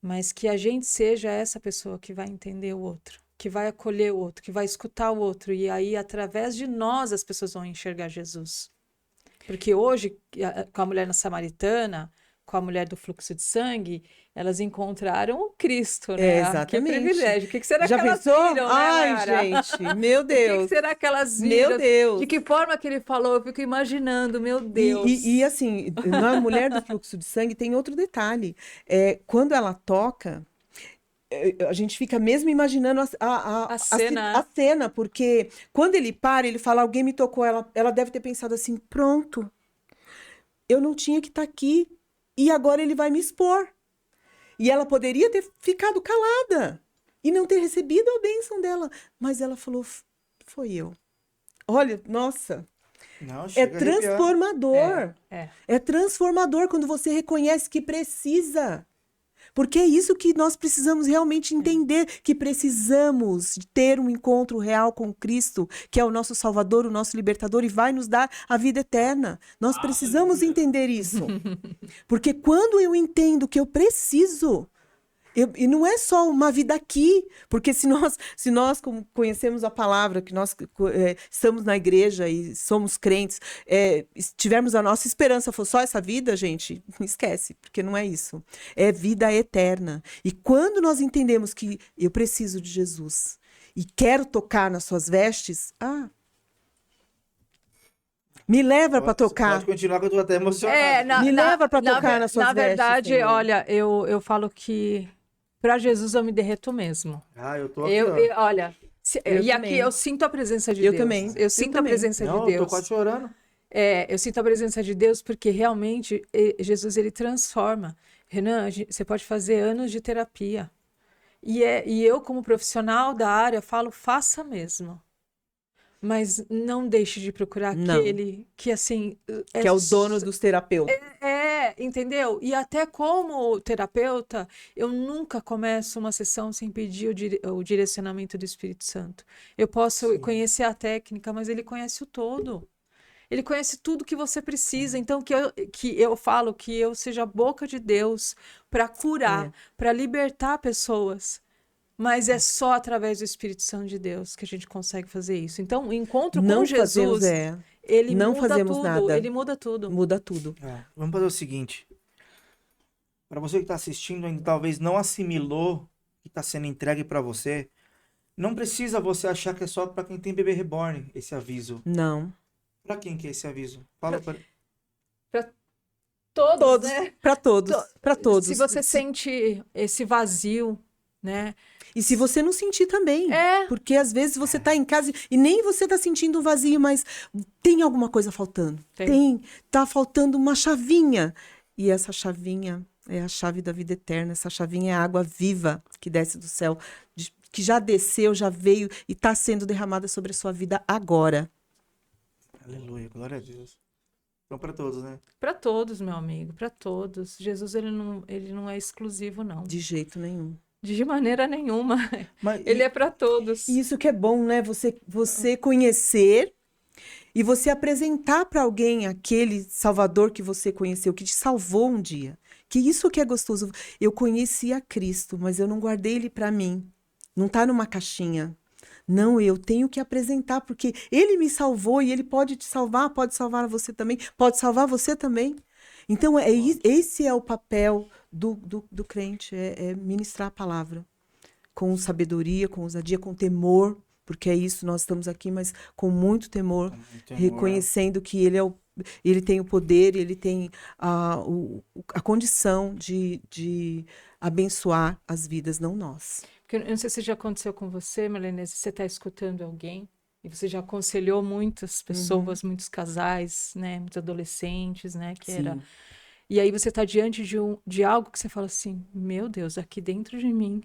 mas que a gente seja essa pessoa que vai entender o outro, que vai acolher o outro, que vai escutar o outro, e aí, através de nós, as pessoas vão enxergar Jesus. Porque hoje, com a mulher samaritana, com a mulher do fluxo de sangue, elas encontraram o Cristo, né? Exatamente. Que privilégio. O que será Já que elas pensou? viram, né, Ai, Mayara? gente, meu O Deus. que será que elas viram? Meu Deus. De que forma que ele falou? Eu fico imaginando, meu Deus. E assim, na mulher do fluxo de sangue tem outro detalhe. Quando ela toca, a gente fica mesmo imaginando A cena. a cena, porque quando ele para, ele fala, alguém me tocou, ela deve ter pensado assim, pronto, eu não tinha que estar aqui, e agora ele vai me expor. E ela poderia ter ficado calada e não ter recebido a bênção dela, mas ela falou, foi eu. Olha, nossa... Não, É chega a arrepiar. transformador. É transformador quando você reconhece que precisa. Porque é isso que nós precisamos realmente entender, que precisamos ter um encontro real com Cristo, que é o nosso Salvador, o nosso Libertador, e vai nos dar a vida eterna. Nós precisamos entender isso. Porque quando eu entendo que eu preciso... E não é só uma vida aqui, porque se nós conhecemos a palavra, que nós estamos na igreja e somos crentes, tivermos a nossa esperança for só essa vida, gente, esquece, porque não é isso. É vida eterna. E quando nós entendemos que eu preciso de Jesus e quero tocar nas suas vestes, me leva para tocar. Pode continuar que eu tô até emocionado. Me leva para tocar nas suas vestes. Na verdade, Senhor. olha, eu falo que para Jesus eu me derreto mesmo. Eu tô aqui, ó. Olha, e aqui eu sinto a presença de Deus. Também. Eu sinto a presença de Deus. Eu tô quase chorando. Eu sinto a presença de Deus porque realmente Jesus, ele transforma. Renan, você pode fazer anos de terapia. E eu, como profissional da área, falo, faça mesmo. Mas não deixe de procurar aquele que, assim... Que é o dono dos terapeutas. Entendeu? E até como terapeuta, eu nunca começo uma sessão sem pedir o direcionamento do Espírito Santo. Eu posso conhecer a técnica, mas ele conhece o todo. Ele conhece tudo que você precisa. Então, que eu falo que eu seja a boca de Deus para curar, para libertar pessoas. Mas é só através do Espírito Santo de Deus que a gente consegue fazer isso. Então, o encontro com Jesus, ele muda tudo. Nada. Ele muda tudo. Muda tudo. Vamos fazer o seguinte. Para você que está assistindo e talvez não assimilou o que está sendo entregue para você, não precisa você achar que é só para quem tem bebê reborn esse aviso. Não. Para quem que é esse aviso? Fala para todos, né? Para todos. Para todos. Se você sente esse vazio, né? E se você não sentir também. Porque às vezes você tá em casa e nem você tá sentindo um vazio, mas tem alguma coisa faltando. Tá faltando uma chavinha. E essa chavinha é a chave da vida eterna. Essa chavinha é a água viva que desce do céu, que já desceu, já veio e tá sendo derramada sobre a sua vida agora. Aleluia, glória a Deus. Então, para todos, né? Para todos, meu amigo, para todos. Jesus, ele não é exclusivo, não. De jeito nenhum. De maneira nenhuma. Mas, Ele é para todos. E isso que é bom, né? Você conhecer e você apresentar para alguém aquele Salvador que você conheceu, que te salvou um dia. Que isso que é gostoso. Eu conheci a Cristo, mas eu não guardei ele para mim. Não está numa caixinha. Não, eu tenho que apresentar, porque ele me salvou e ele pode te salvar, pode salvar você também, pode salvar você também. Então, esse é o papel do crente, é ministrar a palavra com sabedoria, com ousadia, com temor, porque é isso, nós estamos aqui, mas com muito temor, reconhecendo que ele tem o poder, ele tem a condição de abençoar as vidas, não nós. Porque eu não sei se já aconteceu com você, Marlene, você está escutando alguém e você já aconselhou muitas pessoas, muitos casais, né, muitos adolescentes, né, Sim. E aí você está diante de algo que você fala assim, meu Deus, aqui dentro de mim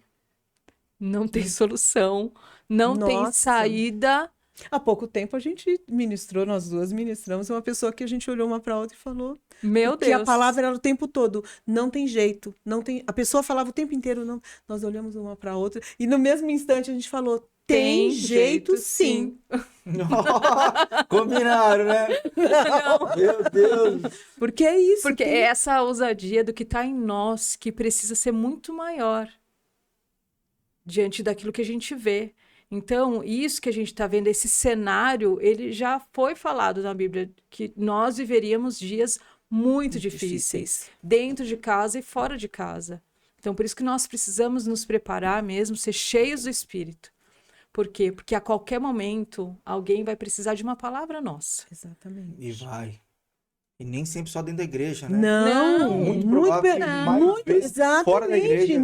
não tem solução, não tem Nossa. saída. Há pouco tempo a gente ministrou, nós duas ministramos, uma pessoa que a gente olhou uma para outra e falou Meu que Deus. a palavra era o tempo todo, não tem jeito, não tem. A pessoa falava o tempo inteiro, não. Nós olhamos uma para outra e no mesmo instante a gente falou, tem jeito sim. Combinaram, né? Não. Meu Deus. Porque é isso. Porque é essa ousadia do que está em nós que precisa ser muito maior diante daquilo que a gente vê. Então, isso que a gente está vendo, esse cenário, ele já foi falado na Bíblia, que nós viveríamos dias muito difíceis, dentro de casa e fora de casa. Então, por isso que nós precisamos nos preparar mesmo, ser cheios do Espírito. Por quê? Porque a qualquer momento, alguém vai precisar de uma palavra nossa. Exatamente. E vai. E nem sempre só dentro da igreja, né? Não, Muito provável que mais vezes fora da igreja.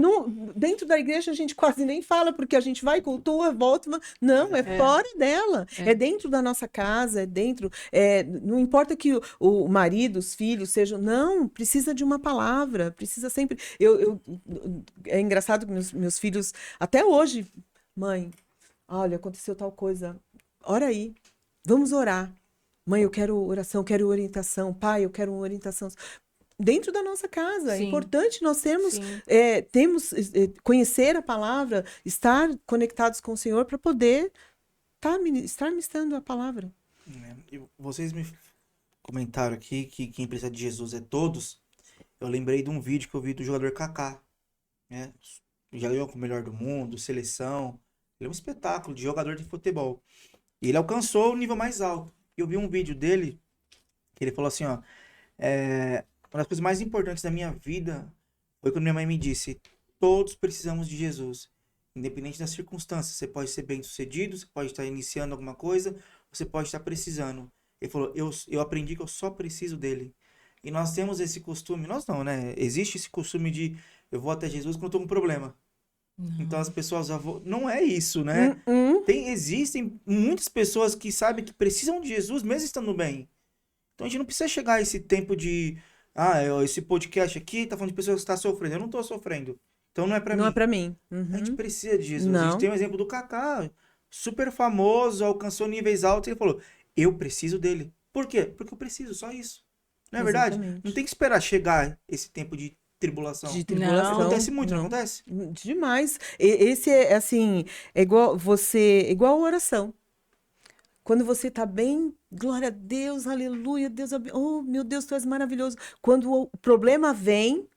Dentro da igreja a gente quase nem fala, porque a gente vai, cultua, volta. Não, é fora dela. É dentro da nossa casa, é dentro. Não importa que o marido, os filhos sejam. Não, precisa de uma palavra, precisa sempre. É engraçado que meus filhos, até hoje, mãe, olha, aconteceu tal coisa. Ora aí, vamos orar. Mãe, eu quero oração, eu quero orientação. Pai, eu quero uma orientação. Dentro da nossa casa. Sim. É importante nós conhecer a palavra, estar conectados com o Senhor para poder estar ministrando a palavra. E vocês me comentaram aqui que quem precisa de Jesus é todos. Eu lembrei de um vídeo que eu vi do jogador Kaká. Né? Já ganhou com o melhor do mundo, seleção. Ele é um espetáculo de jogador de futebol. E ele alcançou o nível mais alto. Eu vi um vídeo dele, que ele falou assim, ó, uma das coisas mais importantes da minha vida foi quando minha mãe me disse, todos precisamos de Jesus, independente das circunstâncias. Você pode ser bem-sucedido, você pode estar iniciando alguma coisa, você pode estar precisando. Ele falou, eu aprendi que eu só preciso dele. E nós temos esse costume, nós não, né? Existe esse costume de, eu vou até Jesus quando eu tô com um problema. Então as pessoas não é isso, né? Existem muitas pessoas que sabem que precisam de Jesus mesmo estando bem. Então a gente não precisa chegar a esse tempo de esse podcast aqui tá falando de pessoas que estão sofrendo. Eu não tô sofrendo. Então não é pra mim. Não é pra mim. A gente precisa de Jesus. Não. A gente tem um exemplo do Kaká, super famoso, alcançou níveis altos e ele falou, eu preciso dele. Por quê? Porque eu preciso, só isso. Não é verdade? Exatamente. Não tem que esperar chegar esse tempo de tribulação. De tribulação. Não. Acontece muito, não Não. acontece? Demais. Esse é assim, é igual a oração. Quando você está bem, glória a Deus, aleluia, Deus, oh meu Deus, tu és maravilhoso. Quando o problema vem,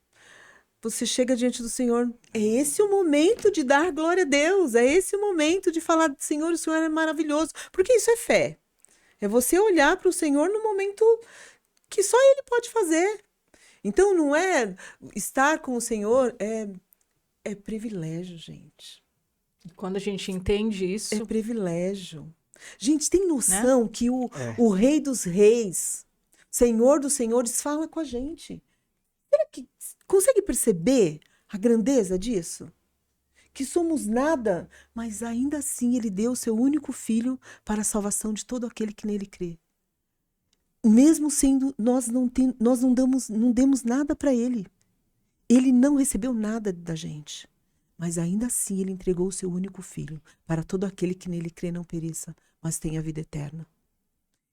você chega diante do Senhor. É esse o momento de dar glória a Deus. É esse o momento de falar, Senhor, o Senhor é maravilhoso. Porque isso é fé. É você olhar para o Senhor no momento que só Ele pode fazer. Então, não é estar com o Senhor, é privilégio, gente. Quando a gente entende isso, É privilégio. Gente, tem noção que o Rei dos Reis, Senhor dos Senhores, fala com a gente. Será que consegue perceber a grandeza disso? Que somos nada, mas ainda assim Ele deu o seu único Filho para a salvação de todo aquele que nele crê. Mesmo sendo, nós não demos nada para Ele. Ele não recebeu nada da gente. Mas ainda assim Ele entregou o seu único Filho para todo aquele que nele crê não pereça, mas tenha vida eterna.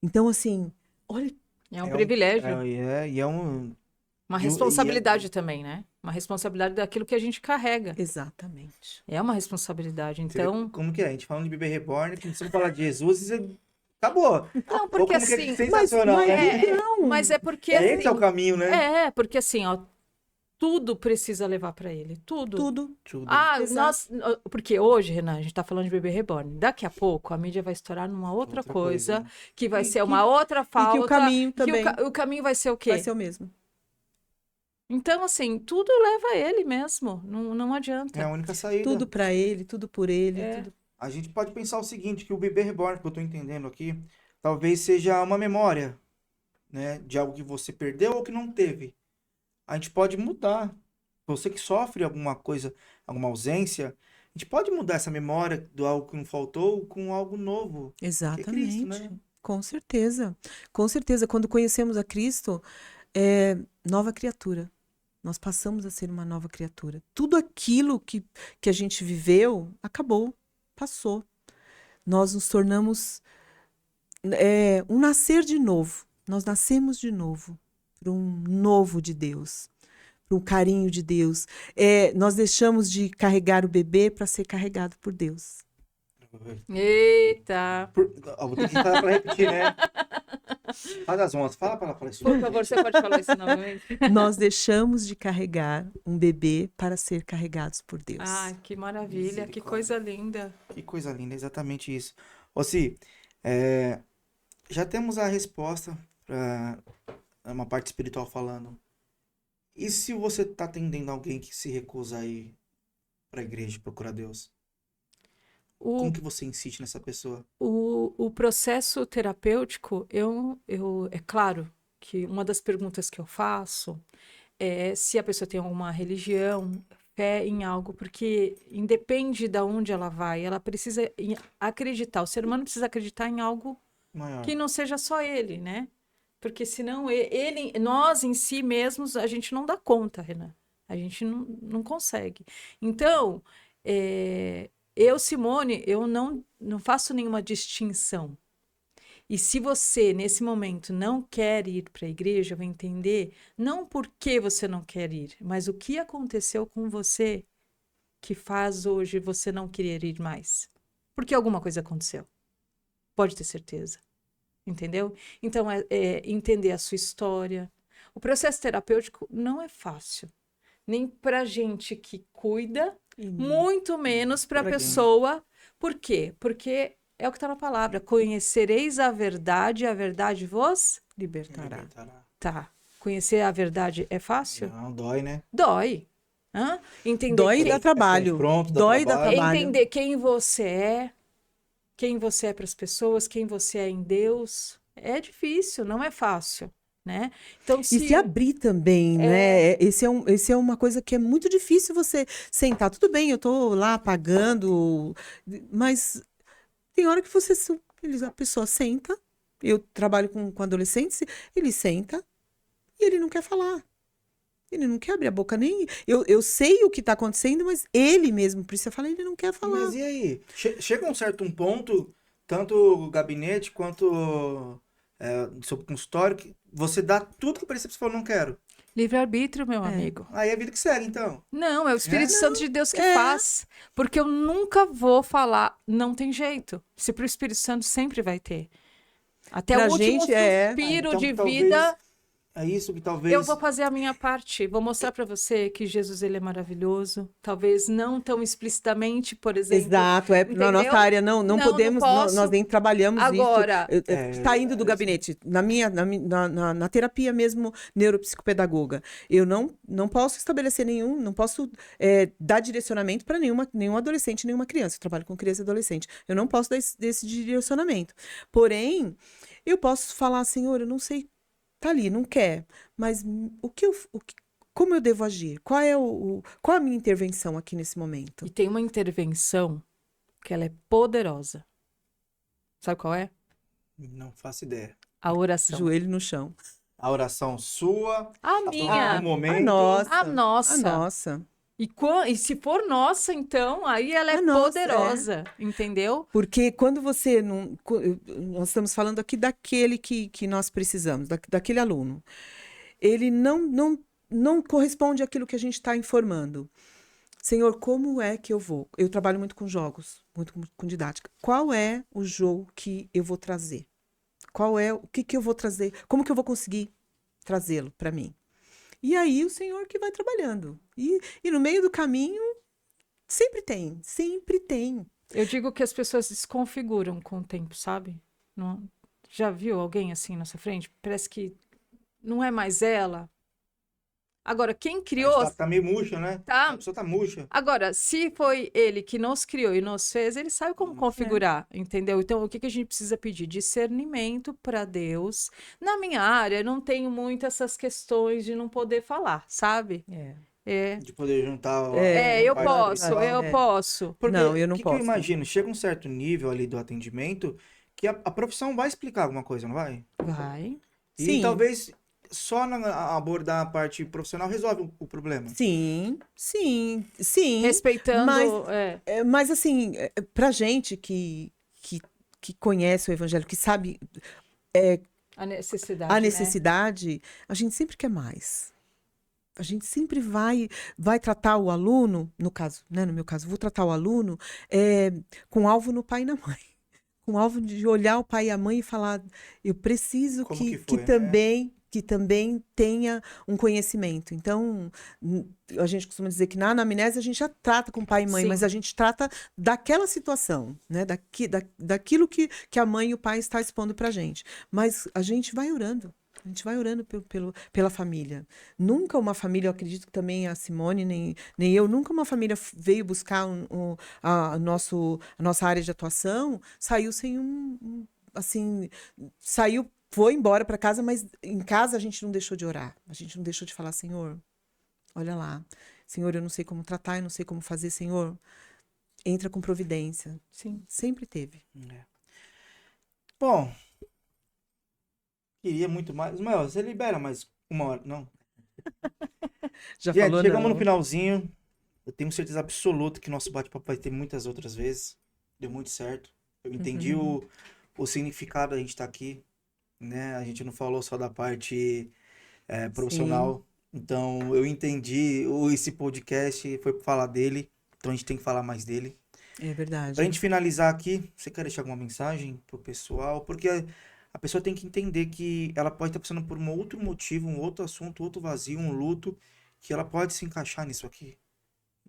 Então, assim, olha, É um privilégio. E é um. Uma e o- responsabilidade também, né? Uma responsabilidade daquilo que a gente carrega. exatamente. É uma responsabilidade. Você vê Então, como que é? A gente falando de bebê reborn, começamos a falar de Jesus e acabou. não, Ou porque como que é assim, sensacional, mas né? mas é porque Esse é o assim, caminho, né? porque assim, ó, tudo precisa levar para ele, tudo. Tudo. Tudo. Ah, Exato. porque hoje, Renan, a gente tá falando de bebê reborn. Daqui a pouco a mídia vai estourar numa outra coisa, né? que vai E ser que- uma outra E que o falta, caminho que também o caminho vai ser o vai quê? ser o mesmo. Então, assim, tudo leva a ele mesmo, não É a adianta. única saída. Tudo para ele, tudo por ele, É. tudo. A gente pode pensar o seguinte, que o bebê reborn, que eu tô entendendo aqui, talvez seja uma memória, né? De algo que você perdeu ou que não teve. A gente pode mudar. Você que sofre alguma coisa, alguma ausência, a gente pode mudar essa memória do algo que não faltou com algo novo, que é Cristo, Exatamente. né? Com certeza. Com certeza. Quando conhecemos a Cristo, nova criatura. Nós passamos a ser uma nova criatura. Tudo aquilo que a gente viveu, acabou, passou. Nós nos tornamos um nascer de novo. Nós nascemos de novo para um novo de Deus, para um carinho de Deus. Nós deixamos de carregar o bebê para ser carregado por Deus. Eita! Vou ter que falar pra repetir, né? Faz as ondas, fala pra ela falar isso. Por favor, você pode falar isso novamente? Nós deixamos de carregar um bebê para ser carregados por Deus. Ah, que maravilha, que Misericórdia. coisa linda. Que coisa linda, exatamente isso. Ô, Si, já temos a resposta para uma parte espiritual falando. E se você tá atendendo alguém que se recusa a ir pra igreja procurar Deus? O, Como que você insiste nessa pessoa? o processo terapêutico, é claro que uma das perguntas que eu faço é se a pessoa tem alguma religião, fé em algo, porque independe de onde ela vai, ela precisa acreditar. O ser humano precisa acreditar em algo Maior. que não seja só ele, né? Porque senão nós em si mesmos, a gente não dá conta, Renan. A gente não consegue. Então, Simone, eu não faço nenhuma distinção. E se você, nesse momento, não quer ir para a igreja, vai entender não por que você não quer ir, mas o que aconteceu com você que faz hoje você não querer ir mais. Porque alguma coisa aconteceu. Pode ter certeza. Entendeu? Então, entender a sua história. O processo terapêutico não é fácil. Nem para gente que cuida, muito menos para a Pra quem? pessoa. Por quê? Porque é o que está na palavra. Conhecereis a verdade vos Libertará. tá. Conhecer a verdade é fácil? Não, dói, né? Dói. Hã? Entender Dói e quem, dá trabalho. Pronto, dá Dói e dá trabalho. trabalho. entender quem você é para as pessoas, quem você é em Deus. É difícil, não é fácil, né? Então, E se abrir também, né? Esse é uma coisa que é muito difícil você sentar. Tudo bem, eu tô lá pagando, mas tem hora que a pessoa senta, eu trabalho com adolescentes, ele senta e ele não quer falar. Ele não quer abrir a boca nem. Eu sei o que está acontecendo, mas ele mesmo precisa falar, ele não quer falar. Mas e aí? Chega um certo ponto, tanto o gabinete quanto o seu consultório, que você dá tudo que precisa, você falou, não quero. livre-arbítrio, meu amigo. Aí é a vida que segue, então. Não, é o Espírito Santo de Deus que É. faz. Porque eu nunca vou falar, não tem jeito. Se pro Espírito Santo sempre vai ter. Até Pra o último gente, suspiro Então, de talvez vida, É isso que talvez. eu vou fazer a minha parte. Vou mostrar para você que Jesus ele é maravilhoso. Talvez não tão explicitamente, por exemplo. Exato, na entendeu? nossa área não Não podemos, posso. nós nem trabalhamos Agora, isso. Saindo do gabinete, na terapia mesmo neuropsicopedagoga, eu não posso estabelecer não posso dar direcionamento para nenhum adolescente, nenhuma criança. Eu trabalho com criança e adolescente. Eu não posso dar esse direcionamento. Porém, eu posso falar, Senhor, eu não sei, tá ali, não quer, mas como eu devo agir? Qual a minha intervenção aqui nesse momento? e tem uma intervenção que ela é poderosa. Sabe qual é? Não faço ideia. A oração. Joelho no chão. A oração sua, A no minha. momento. A nossa. A nossa. A nossa. E se for nossa, então, aí ela é nossa, poderosa, entendeu? Porque quando você não. Nós estamos falando aqui daquele que nós precisamos, daquele aluno. Ele não corresponde àquilo que a gente está informando. Senhor, como é que eu vou? Eu trabalho muito com jogos, muito com didática. Qual é o jogo que eu vou trazer? O que eu vou trazer? Como que eu vou conseguir trazê-lo para mim? E aí o Senhor que vai trabalhando. E no meio do caminho, sempre tem, sempre tem. Eu digo que as pessoas desconfiguram com o tempo, sabe? Não, já viu alguém assim na sua frente? Parece que não é mais ela. Agora, quem criou. Tá meio murcha, né? Tá. A pessoa tá murcha. Agora, se foi ele que nos criou e nos fez, ele sabe como configurar, entendeu? Então, o que a gente precisa pedir? Discernimento para Deus. Na minha área, eu não tenho muito essas questões de não poder falar, sabe? É. De poder juntar. Eu parte posso, principal. eu posso. Porque Não, eu não que posso. eu imagino? Chega um certo nível ali do atendimento que a profissão vai explicar alguma coisa, não vai? Vai. E Sim. talvez só abordar a parte profissional resolve o problema. Sim. Respeitando. Mas assim, pra gente que conhece o evangelho, que sabe A necessidade. a né? necessidade, a gente sempre quer mais. A gente sempre vai tratar o aluno, no caso, né, no meu caso, vou tratar o aluno com alvo no pai e na mãe. Com alvo de olhar o pai e a mãe e falar, eu preciso Como que foi, que também tenha um conhecimento. Então, a gente costuma dizer que na anamnese a gente já trata com pai e mãe, Sim. mas a gente trata daquela situação, né? Daquilo que a mãe e o pai estão expondo pra gente. Mas a gente vai orando. A gente vai orando pela família. Nunca uma família, eu acredito que também a Simone, nem eu, nunca uma família veio buscar a nossa área de atuação, saiu sem assim, saiu, foi embora para casa, mas em casa a gente não deixou de orar. A gente não deixou de falar, Senhor, olha lá. Senhor, eu não sei como tratar, eu não sei como fazer, Senhor. Entra com providência. Sim. Sempre teve. Bom, queria muito mais. Mas, você libera mais uma hora, não? Já Gente, falou chegamos não. no finalzinho. Eu tenho certeza absoluta que nosso bate-papo vai ter muitas outras vezes. Deu muito certo. Eu entendi o significado da gente estar aqui, né? A gente não falou só da parte profissional. Então, eu entendi esse podcast foi para falar dele. Então, a gente tem que falar mais dele. É verdade. Pra gente finalizar aqui, você quer deixar alguma mensagem pro pessoal? Porque a pessoa tem que entender que ela pode estar passando por um outro motivo, um outro assunto, outro vazio, um luto, que ela pode se encaixar nisso aqui.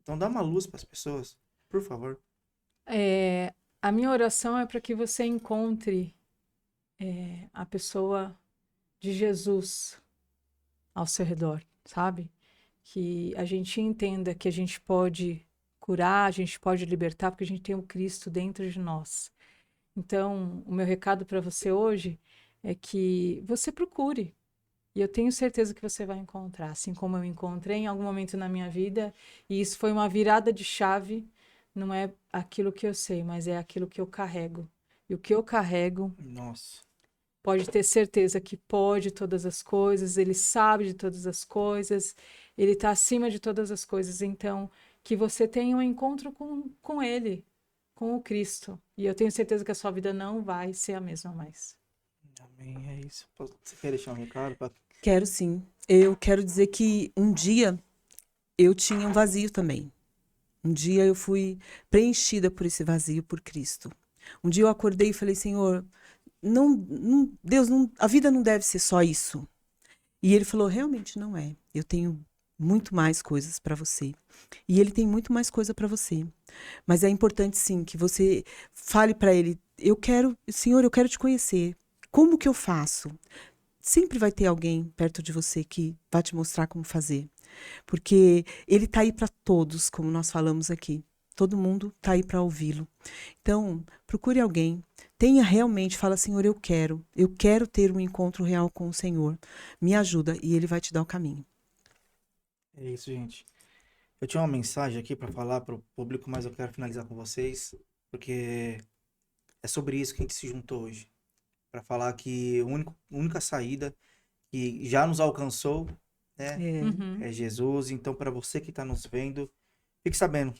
Então dá uma luz para as pessoas, por favor. A minha oração é para que você encontre a pessoa de Jesus ao seu redor, sabe? Que a gente entenda que a gente pode curar, a gente pode libertar, porque a gente tem o Cristo dentro de nós. Então, o meu recado para você hoje é que você procure. E eu tenho certeza que você vai encontrar, assim como eu encontrei em algum momento na minha vida. E isso foi uma virada de chave. Não é aquilo que eu sei, mas é aquilo que eu carrego. E o que eu carrego, Nossa. pode ter certeza que pode todas as coisas, ele sabe de todas as coisas, ele está acima de todas as coisas. Então, que você tenha um encontro com ele, com o Cristo. E eu tenho certeza que a sua vida não vai ser a mesma mais. Amém, é isso. Você quer deixar um recado? Quero sim. Eu quero dizer que um dia eu tinha um vazio também. Um dia eu fui preenchida por esse vazio por Cristo. Um dia eu acordei e falei, Senhor, Deus, a vida não deve ser só isso. E ele falou, realmente não é. Eu tenho muito mais coisas para você. E ele tem muito mais coisa para você. Mas é importante sim que você fale para ele, Senhor, eu quero te conhecer. Como que eu faço? Sempre vai ter alguém perto de você que vai te mostrar como fazer. Porque ele está aí para todos, como nós falamos aqui. Todo mundo está aí para ouvi-lo. Então, procure alguém. Tenha realmente, fala, Senhor, eu quero ter um encontro real com o Senhor. Me ajuda e ele vai te dar o caminho. É isso, gente. Eu tinha uma mensagem aqui para falar para o público, mas eu quero finalizar com vocês, porque é sobre isso que a gente se juntou hoje. Para falar que a única saída que já nos alcançou, né, é Jesus. Então, para você que está nos vendo, fique sabendo,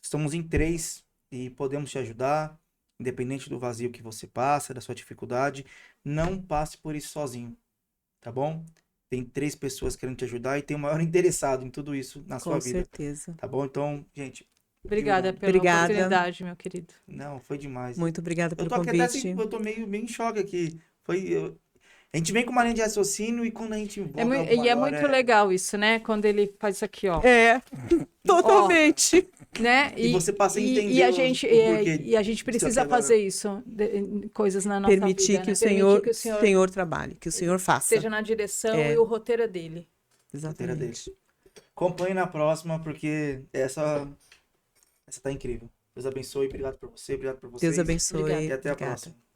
estamos em 3 e podemos te ajudar, independente do vazio que você passa, da sua dificuldade. Não passe por isso sozinho, tá bom? Tem 3 pessoas querendo te ajudar e tem o maior interessado em tudo isso na sua Com vida, certeza. tá bom? Então, gente, Obrigada pela Obrigada. oportunidade, meu querido. não, foi demais. Muito obrigada Eu pelo tô aqui até assim, convite. eu tô meio em choque aqui. A gente vem com uma linha de raciocínio e quando a gente envolve algo E é maior, muito legal isso, né? Quando ele faz isso aqui, ó. É, totalmente. Né? E você passa a e entender a gente, o porquê e a gente precisa daquela- fazer isso, coisas na nossa Permitir vida, que né? o Senhor, que o Senhor trabalhe, que o Senhor faça. esteja na direção É. e o roteiro é dele. roteira dele. Exatamente. Acompanhe na próxima, porque essa tá incrível. Deus abençoe, obrigado por você, obrigado por vocês. Deus abençoe. Obrigada. E até a Obrigada. próxima.